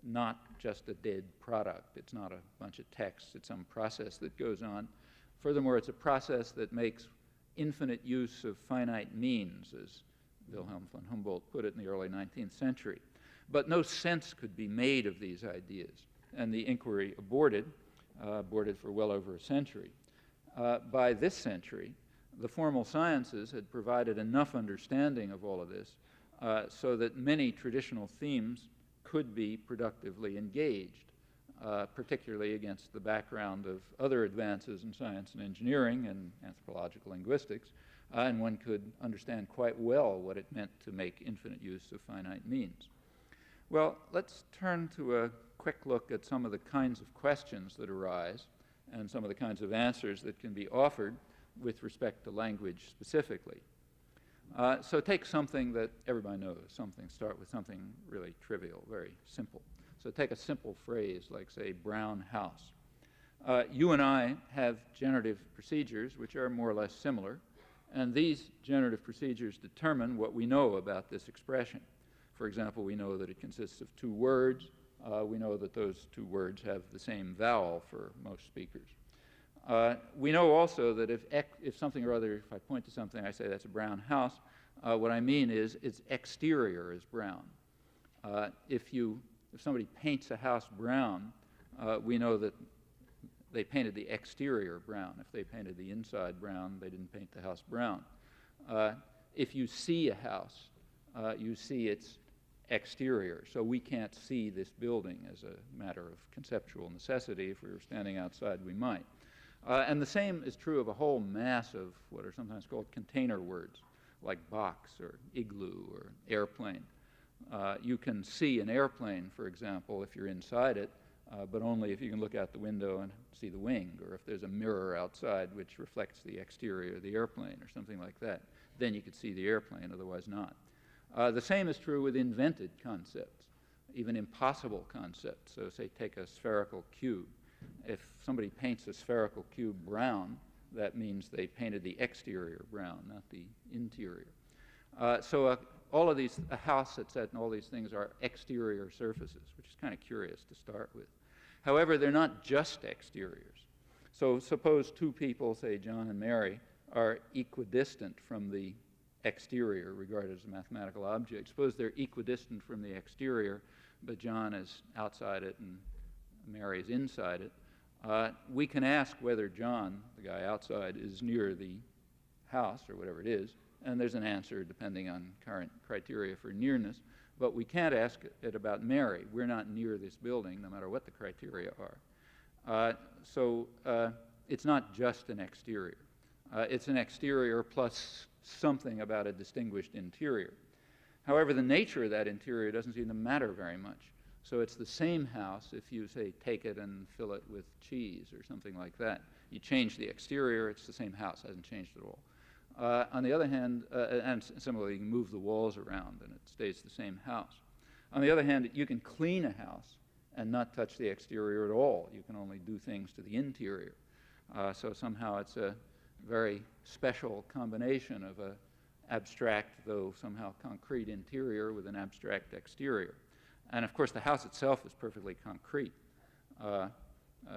not just a dead product. It's not a bunch of text, it's some process that goes on. Furthermore, it's a process that makes infinite use of finite means, as Wilhelm von Humboldt put it in the early 19th century. But no sense could be made of these ideas, and the inquiry aborted for well over a century. By this century, the formal sciences had provided enough understanding of all of this so that many traditional themes could be productively engaged, particularly against the background of other advances in science and engineering and anthropological linguistics, and one could understand quite well what it meant to make infinite use of finite means. Well, let's turn to a quick look at some of the kinds of questions that arise and some of the kinds of answers that can be offered with respect to language specifically. So take something that everybody knows, start with something really trivial, very simple. So take a simple phrase like, say, brown house. You and I have generative procedures which are more or less similar, and these generative procedures determine what we know about this expression. For example, we know that it consists of two words. We know that those two words have the same vowel for most speakers. We know also that if something or other, if I point to something, I say that's a brown house, what I mean is its exterior is brown. If somebody paints a house brown, we know that they painted the exterior brown. If they painted the inside brown, they didn't paint the house brown. If you see a house, you see its exterior. So we can't see this building as a matter of conceptual necessity. If we were standing outside, we might. And the same is true of a whole mass of what are sometimes called container words, like box or igloo or airplane. You can see an airplane, for example, if you're inside it, but only if you can look out the window and see the wing, or if there's a mirror outside which reflects the exterior of the airplane or something like that. Then you could see the airplane, otherwise not. The same is true with invented concepts, even impossible concepts. So say take a spherical cube. If somebody paints a spherical cube brown, that means they painted the exterior brown, not the interior. All of these, a house, etc., and all these things are exterior surfaces, which is kind of curious to start with. However, they're not just exteriors. So suppose two people, say John and Mary, are equidistant from the exterior, regarded as a mathematical object. Suppose they're equidistant from the exterior, but John is outside it and Mary is inside it. We can ask whether John, the guy outside, is near the house or whatever it is, and there's an answer depending on current criteria for nearness, but we can't ask it about Mary. We're not near this building, no matter what the criteria are. So it's not just an exterior. It's an exterior plus something about a distinguished interior. However, the nature of that interior doesn't seem to matter very much. So it's the same house if you, say, take it and fill it with cheese or something like that. You change the exterior, it's the same house, hasn't changed at all. On the other hand, and similarly, you can move the walls around and it stays the same house. On the other hand, you can clean a house and not touch the exterior at all. You can only do things to the interior. So somehow it's a very special combination of an abstract, though somehow concrete interior with an abstract exterior. And of course, the house itself is perfectly concrete.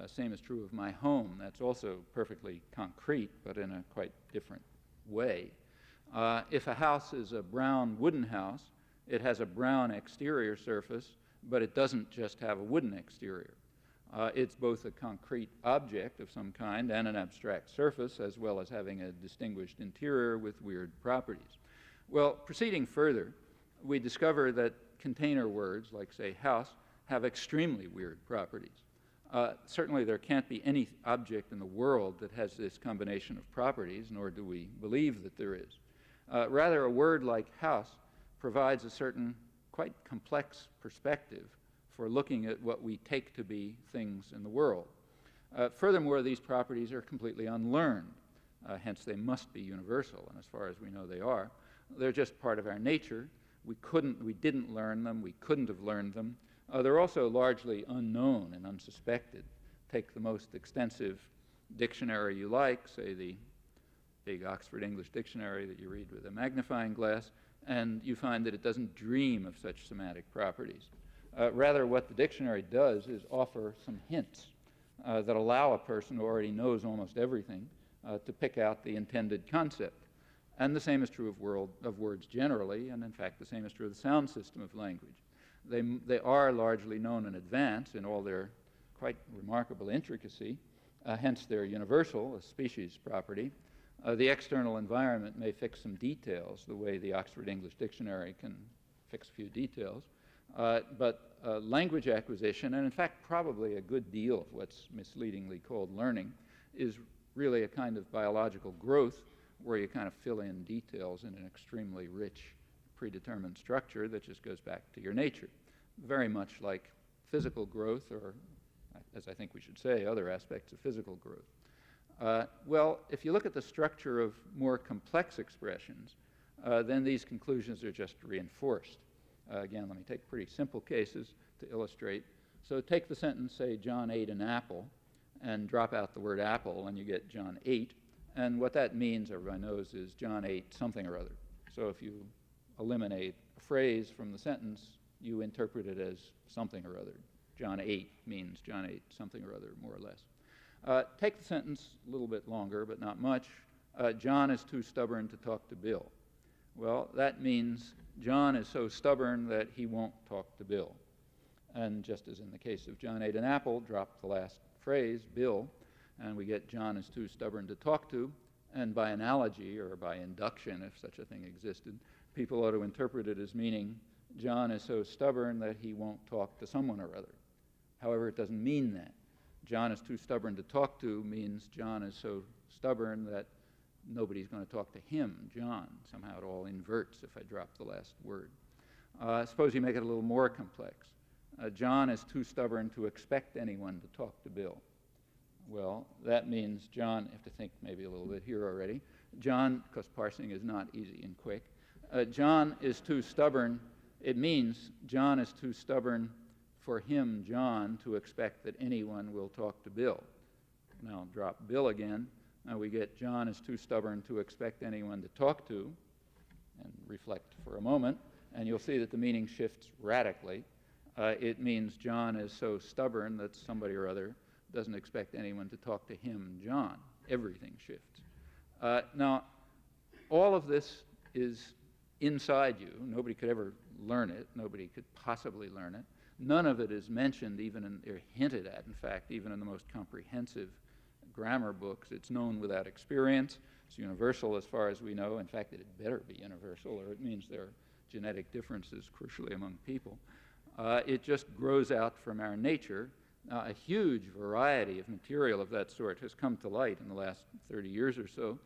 Same is true of my home. That's also perfectly concrete, but in a quite different way. If a house is a brown wooden house, it has a brown exterior surface, but it doesn't just have a wooden exterior. It's both a concrete object of some kind and an abstract surface, as well as having a distinguished interior with weird properties. Well, proceeding further, we discover that container words, like, say, house, have extremely weird properties. Certainly there can't be any object in the world that has this combination of properties, nor do we believe that there is. Rather, a word like house provides a certain quite complex perspective for looking at what we take to be things in the world. Furthermore, these properties are completely unlearned, hence they must be universal, and as far as we know they are. They're just part of our nature. We didn't learn them, we couldn't have learned them. They're also largely unknown and unsuspected. Take the most extensive dictionary you like, say the big Oxford English Dictionary that you read with a magnifying glass, and you find that it doesn't dream of such semantic properties. Rather, what the dictionary does is offer some hints that allow a person who already knows almost everything to pick out the intended concept. And the same is true of words generally, and in fact the same is true of the sound system of language. They are largely known in advance in all their quite remarkable intricacy, hence they're universal, a species property. The external environment may fix some details, the way the Oxford English Dictionary can fix a few details. But language acquisition, and in fact probably a good deal of what's misleadingly called learning, is really a kind of biological growth where you kind of fill in details in an extremely rich, predetermined structure that just goes back to your nature. Very much like physical growth, or as I think we should say, other aspects of physical growth. Well, if you look at the structure of more complex expressions, then these conclusions are just reinforced. Again, let me take pretty simple cases to illustrate. So take the sentence, say, John ate an apple, and drop out the word apple, and you get John ate. And what that means, everybody knows, is John ate something or other. So if you eliminate a phrase from the sentence, you interpret it as something or other. John ate means John ate something or other, more or less. Take the sentence a little bit longer, but not much. John is too stubborn to talk to Bill. Well, that means John is so stubborn that he won't talk to Bill. And just as in the case of John ate an apple, drop the last phrase, Bill, and we get John is too stubborn to talk to. And by analogy, or by induction, if such a thing existed, people ought to interpret it as meaning John is so stubborn that he won't talk to someone or other. However, it doesn't mean that. John is too stubborn to talk to means John is so stubborn that nobody's going to talk to him, John. Somehow it all inverts if I drop the last word. Suppose you make it a little more complex. John is too stubborn to expect anyone to talk to Bill. Well, that means John, I have to think maybe a little bit here already. John, because parsing is not easy and quick, John is too stubborn. It means John is too stubborn for him, John, to expect that anyone will talk to Bill. Now drop Bill again. Now we get John is too stubborn to expect anyone to talk to, and reflect for a moment, and you'll see that the meaning shifts radically. It means John is so stubborn that somebody or other doesn't expect anyone to talk to him, John. Everything shifts. Now, all of this is inside you. Nobody could ever learn it. Nobody could possibly learn it. None of it is mentioned or hinted at, in fact, even in the most comprehensive grammar books. It's known without experience. It's universal as far as we know. In fact, it had better be universal, or it means there are genetic differences, crucially, among people. It just grows out from our nature. A huge variety of material of that sort has come to light in the last 30 years or so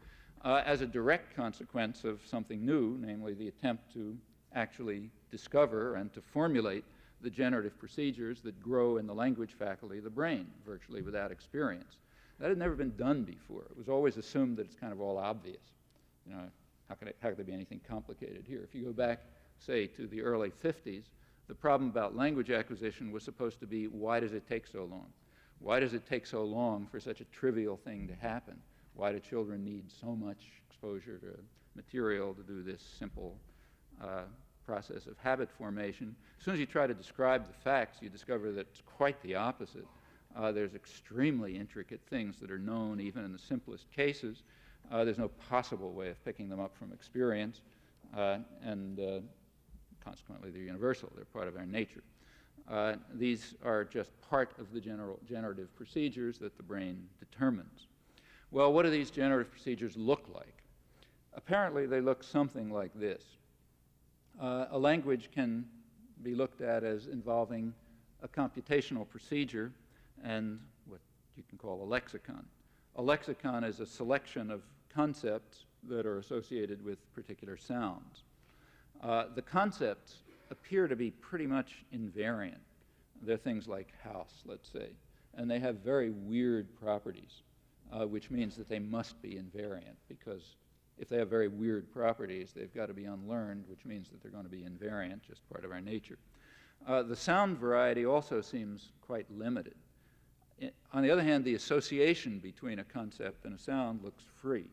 as a direct consequence of something new, namely the attempt to actually discover and to formulate the generative procedures that grow in the language faculty of the brain, virtually without experience. That had never been done before. It was always assumed that it's kind of all obvious. You know, how could there be anything complicated here? If you go back, say, to the early 50s, the problem about language acquisition was supposed to be, why does it take so long? Why does it take so long for such a trivial thing to happen? Why do children need so much exposure to material to do this simple process of habit formation? As soon as you try to describe the facts, you discover that it's quite the opposite. There's extremely intricate things that are known even in the simplest cases. There's no possible way of picking them up from experience, and consequently they're universal. They're part of our nature. These are just part of the generative procedures that the brain determines. Well, what do these generative procedures look like? Apparently, they look something like this. A language can be looked at as involving a computational procedure and what you can call a lexicon. A lexicon is a selection of concepts that are associated with particular sounds. The concepts appear to be pretty much invariant. They're things like house, let's say, and they have very weird properties, which means that they must be invariant, because if they have very weird properties, they've got to be unlearned, which means that they're going to be invariant, just part of our nature. The sound variety also seems quite limited. On the other hand, the association between a concept and a sound looks free.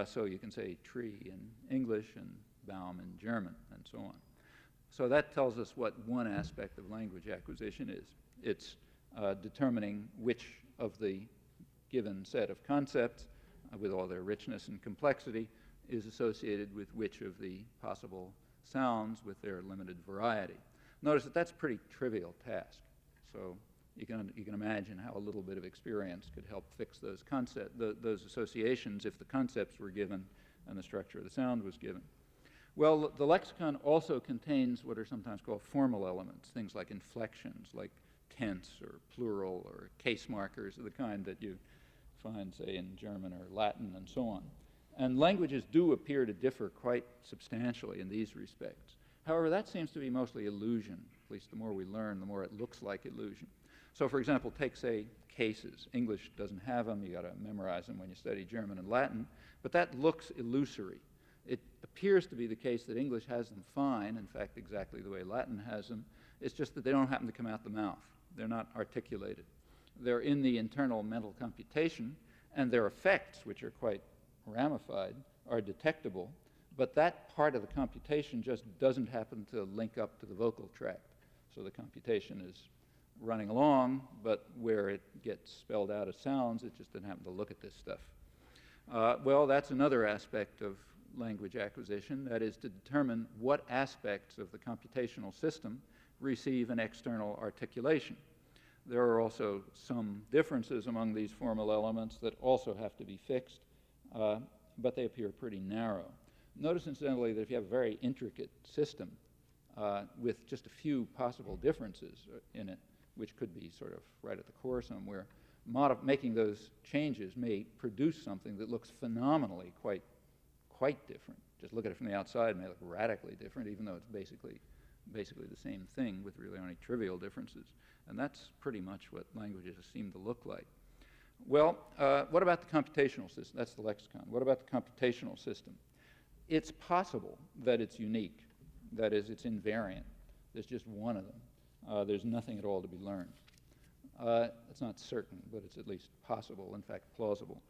So you can say tree in English and Baum in German, and so on. So that tells us what one aspect of language acquisition is. It's determining which of the given set of concepts, with all their richness and complexity, is associated with which of the possible sounds with their limited variety. Notice that that's a pretty trivial task. So you can imagine how a little bit of experience could help fix those those associations if the concepts were given and the structure of the sound was given. Well, the lexicon also contains what are sometimes called formal elements, things like inflections, like tense or plural or case markers of the kind that you find, say, in German or Latin and so on. And languages do appear to differ quite substantially in these respects. However, that seems to be mostly illusion. At least the more we learn, the more it looks like illusion. So, for example, take, say, cases. English doesn't have them. You got to memorize them when you study German and Latin. But that looks illusory. It appears to be the case that English has them fine, in fact, exactly the way Latin has them. It's just that they don't happen to come out the mouth. They're not articulated. They're in the internal mental computation, and their effects, which are quite ramified, are detectable. But that part of the computation just doesn't happen to link up to the vocal tract. So the computation is running along, but where it gets spelled out as sounds, it just doesn't happen to look at this stuff. Well, that's another aspect of language acquisition, that is to determine what aspects of the computational system receive an external articulation. There are also some differences among these formal elements that also have to be fixed, but they appear pretty narrow. Notice, incidentally, that if you have a very intricate system with just a few possible differences in it, which could be sort of right at the core somewhere, making those changes may produce something that looks phenomenally quite different. Just look at it from the outside, it may look radically different, even though it's basically the same thing with really only trivial differences. And that's pretty much what languages seem to look like. Well, what about the computational system? That's the lexicon. What about the computational system? It's possible that it's unique. That is, it's invariant. There's just one of them. There's nothing at all to be learned. It's not certain, but it's at least possible, in fact, plausible.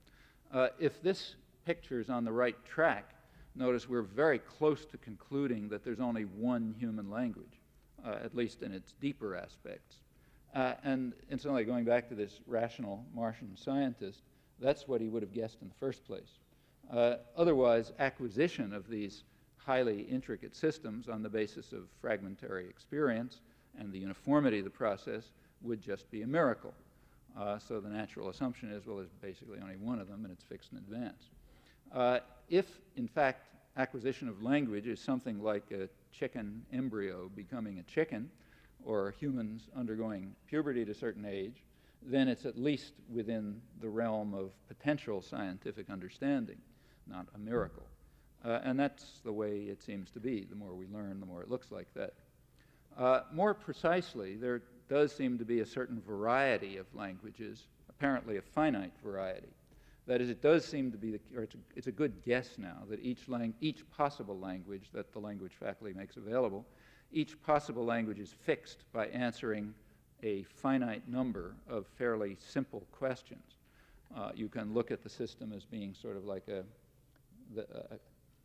If this picture is on the right track, notice we're very close to concluding that there's only one human language, at least in its deeper aspects. And incidentally, going back to this rational Martian scientist, that's what he would have guessed in the first place. Otherwise, acquisition of these highly intricate systems on the basis of fragmentary experience and the uniformity of the process would just be a miracle. So the natural assumption is, well, there's basically only one of them, and it's fixed in advance. If, in fact, acquisition of language is something like a chicken embryo becoming a chicken, or humans undergoing puberty at a certain age, then it's at least within the realm of potential scientific understanding, not a miracle. And that's the way it seems to be. The more we learn, the more it looks like that. More precisely, there does seem to be a certain variety of languages, apparently a finite variety. That is, it does seem to be, it's a good guess now, that each possible language that the language faculty makes available, each possible language is fixed by answering a finite number of fairly simple questions. You can look at the system as being sort of like a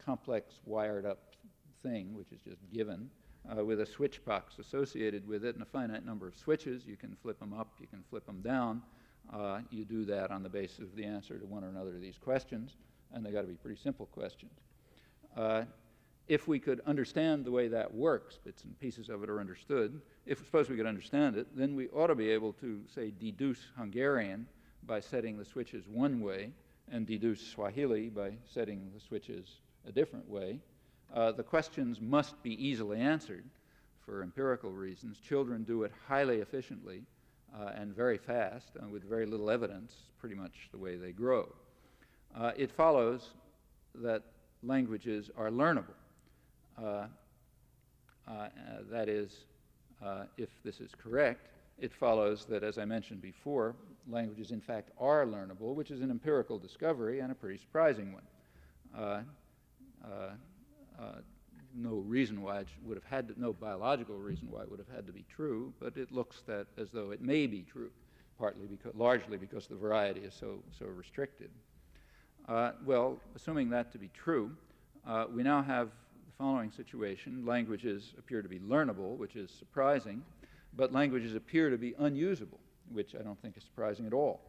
complex wired up thing, which is just given, with a switch box associated with it and a finite number of switches. You can flip them up, you can flip them down. You do that on the basis of the answer to one or another of these questions, and they got to be pretty simple questions. If we could understand the way that works, bits and pieces of it are understood, suppose we could understand it, then we ought to be able to, say, deduce Hungarian by setting the switches one way and deduce Swahili by setting the switches a different way. The questions must be easily answered for empirical reasons. Children do it highly efficiently and very fast and with very little evidence, pretty much the way they grow. It follows that languages are learnable. That is, if this is correct, it follows that, as I mentioned before, languages in fact are learnable, which is an empirical discovery and a pretty surprising one. No reason why it would have had to, no biological reason why it would have had to be true, but it looks that as though it may be true, largely because the variety is so restricted. Well, assuming that to be true, we now have the following situation. Languages appear to be learnable, which is surprising, but languages appear to be unusable, which I don't think is surprising at all.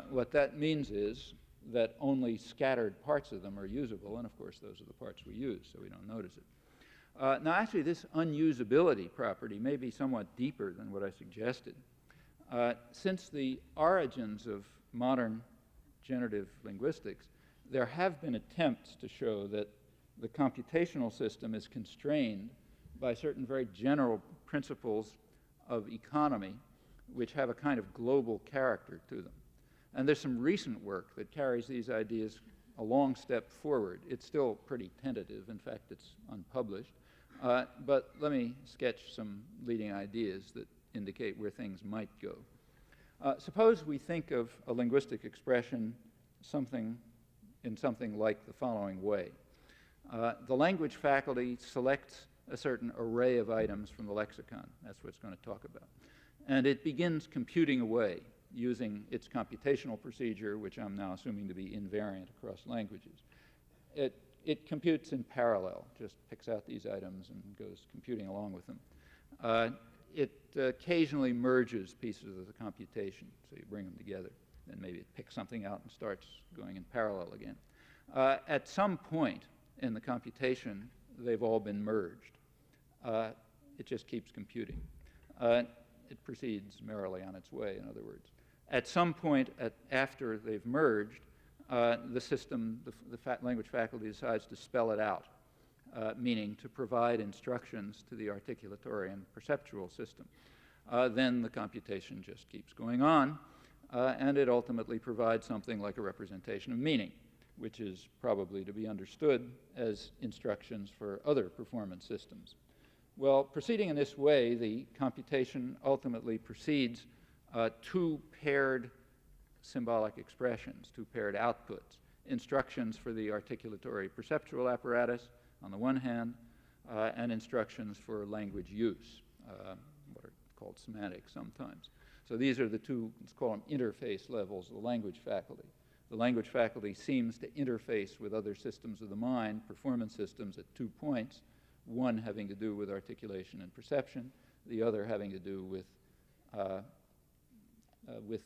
What that means is that only scattered parts of them are usable, and of course those are the parts we use, so we don't notice it. Now actually this unusability property may be somewhat deeper than what I suggested. Since the origins of modern generative linguistics, there have been attempts to show that the computational system is constrained by certain very general principles of economy which have a kind of global character to them. And there's some recent work that carries these ideas a long step forward. It's still pretty tentative. In fact, it's unpublished. But let me sketch some leading ideas that indicate where things might go. Suppose we think of a linguistic expression in something like the following way. The language faculty selects a certain array of items from the lexicon. That's what it's going to talk about. And it begins computing away using its computational procedure, which I'm now assuming to be invariant across languages. It computes in parallel, just picks out these items and goes computing along with them. It occasionally merges pieces of the computation, so you bring them together. Then maybe it picks something out and starts going in parallel again. At some point in the computation, they've all been merged. It just keeps computing. It proceeds merrily on its way, in other words. At some point after they've merged, the system, the language faculty decides to spell it out, meaning to provide instructions to the articulatory and perceptual system. Then the computation just keeps going on, and it ultimately provides something like a representation of meaning, which is probably to be understood as instructions for other performance systems. Well, proceeding in this way, the computation ultimately proceeds two paired symbolic expressions, two paired outputs, instructions for the articulatory perceptual apparatus on the one hand, and instructions for language use, what are called semantics sometimes. So these are the two, let's call them interface levels of the language faculty. The language faculty seems to interface with other systems of the mind, performance systems, at 2 points, one having to do with articulation and perception, the other having to do with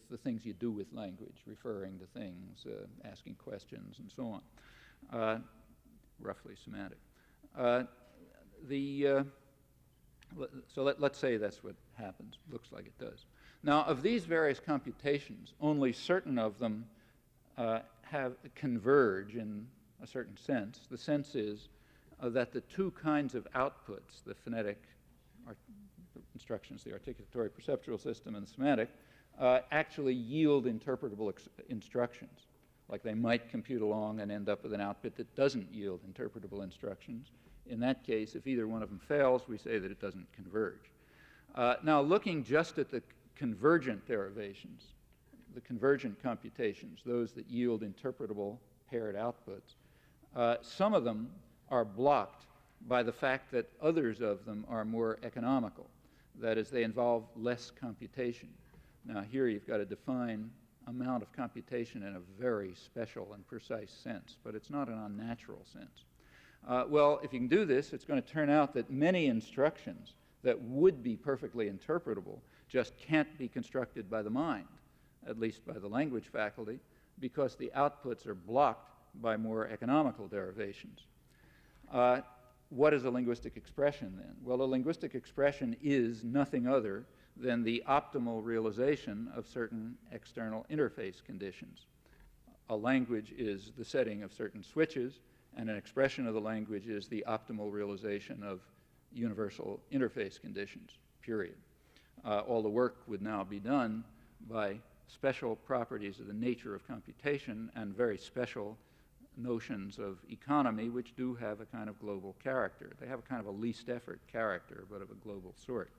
the things you do with language, referring to things, asking questions, and so on. Roughly semantic. So let's say that's what happens. Looks like it does. Now, of these various computations, only certain of them converge in a certain sense. The sense is that the two kinds of outputs, the phonetic instructions, the articulatory perceptual system and the semantic, actually yield interpretable instructions. Like they might compute along and end up with an output that doesn't yield interpretable instructions. In that case, if either one of them fails, we say that it doesn't converge. Now, looking just at the convergent derivations, the convergent computations, those that yield interpretable paired outputs, some of them are blocked by the fact that others of them are more economical. That is, they involve less computation. Now, here you've got to define amount of computation in a very special and precise sense, but it's not an unnatural sense. Well, if you can do this, it's going to turn out that many instructions that would be perfectly interpretable just can't be constructed by the mind, at least by the language faculty, because the outputs are blocked by more economical derivations. What is a linguistic expression then? Well, a linguistic expression is nothing other than the optimal realization of certain external interface conditions. A language is the setting of certain switches, and an expression of the language is the optimal realization of universal interface conditions, period. All the work would now be done by special properties of the nature of computation and very special notions of economy, which do have a kind of global character. They have a kind of a least effort character, but of a global sort.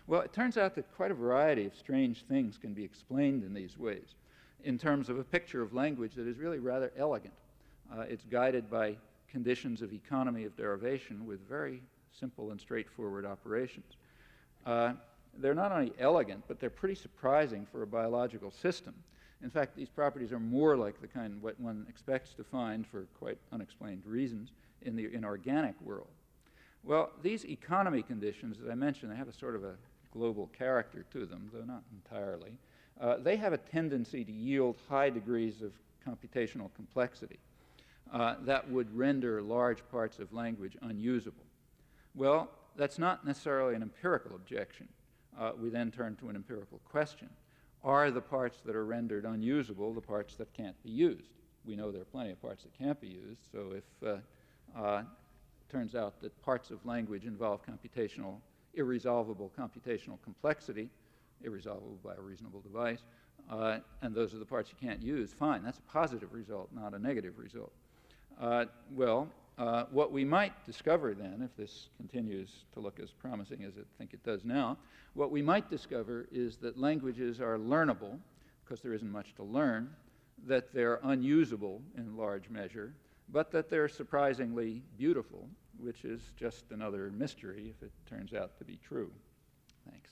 Well, it turns out that quite a variety of strange things can be explained in these ways in terms of a picture of language that is really rather elegant. It's guided by conditions of economy of derivation with very simple and straightforward operations. They're not only elegant, but they're pretty surprising for a biological system. In fact, these properties are more like the kind what one expects to find for quite unexplained reasons in the inorganic world. Well, these economy conditions, as I mentioned, they have a sort of a global character to them, though not entirely. They have a tendency to yield high degrees of computational complexity that would render large parts of language unusable. Well, that's not necessarily an empirical objection. We then turn to an empirical question. Are the parts that are rendered unusable the parts that can't be used? We know there are plenty of parts that can't be used, so if it turns out that parts of language involve irresolvable computational complexity, irresolvable by a reasonable device, and those are the parts you can't use, fine, that's a positive result, not a negative result. What we might discover then, if this continues to look as promising as I think it does now, what we might discover is that languages are learnable, because there isn't much to learn, that they're unusable in large measure, but that they're surprisingly beautiful, which is just another mystery if it turns out to be true. Thanks.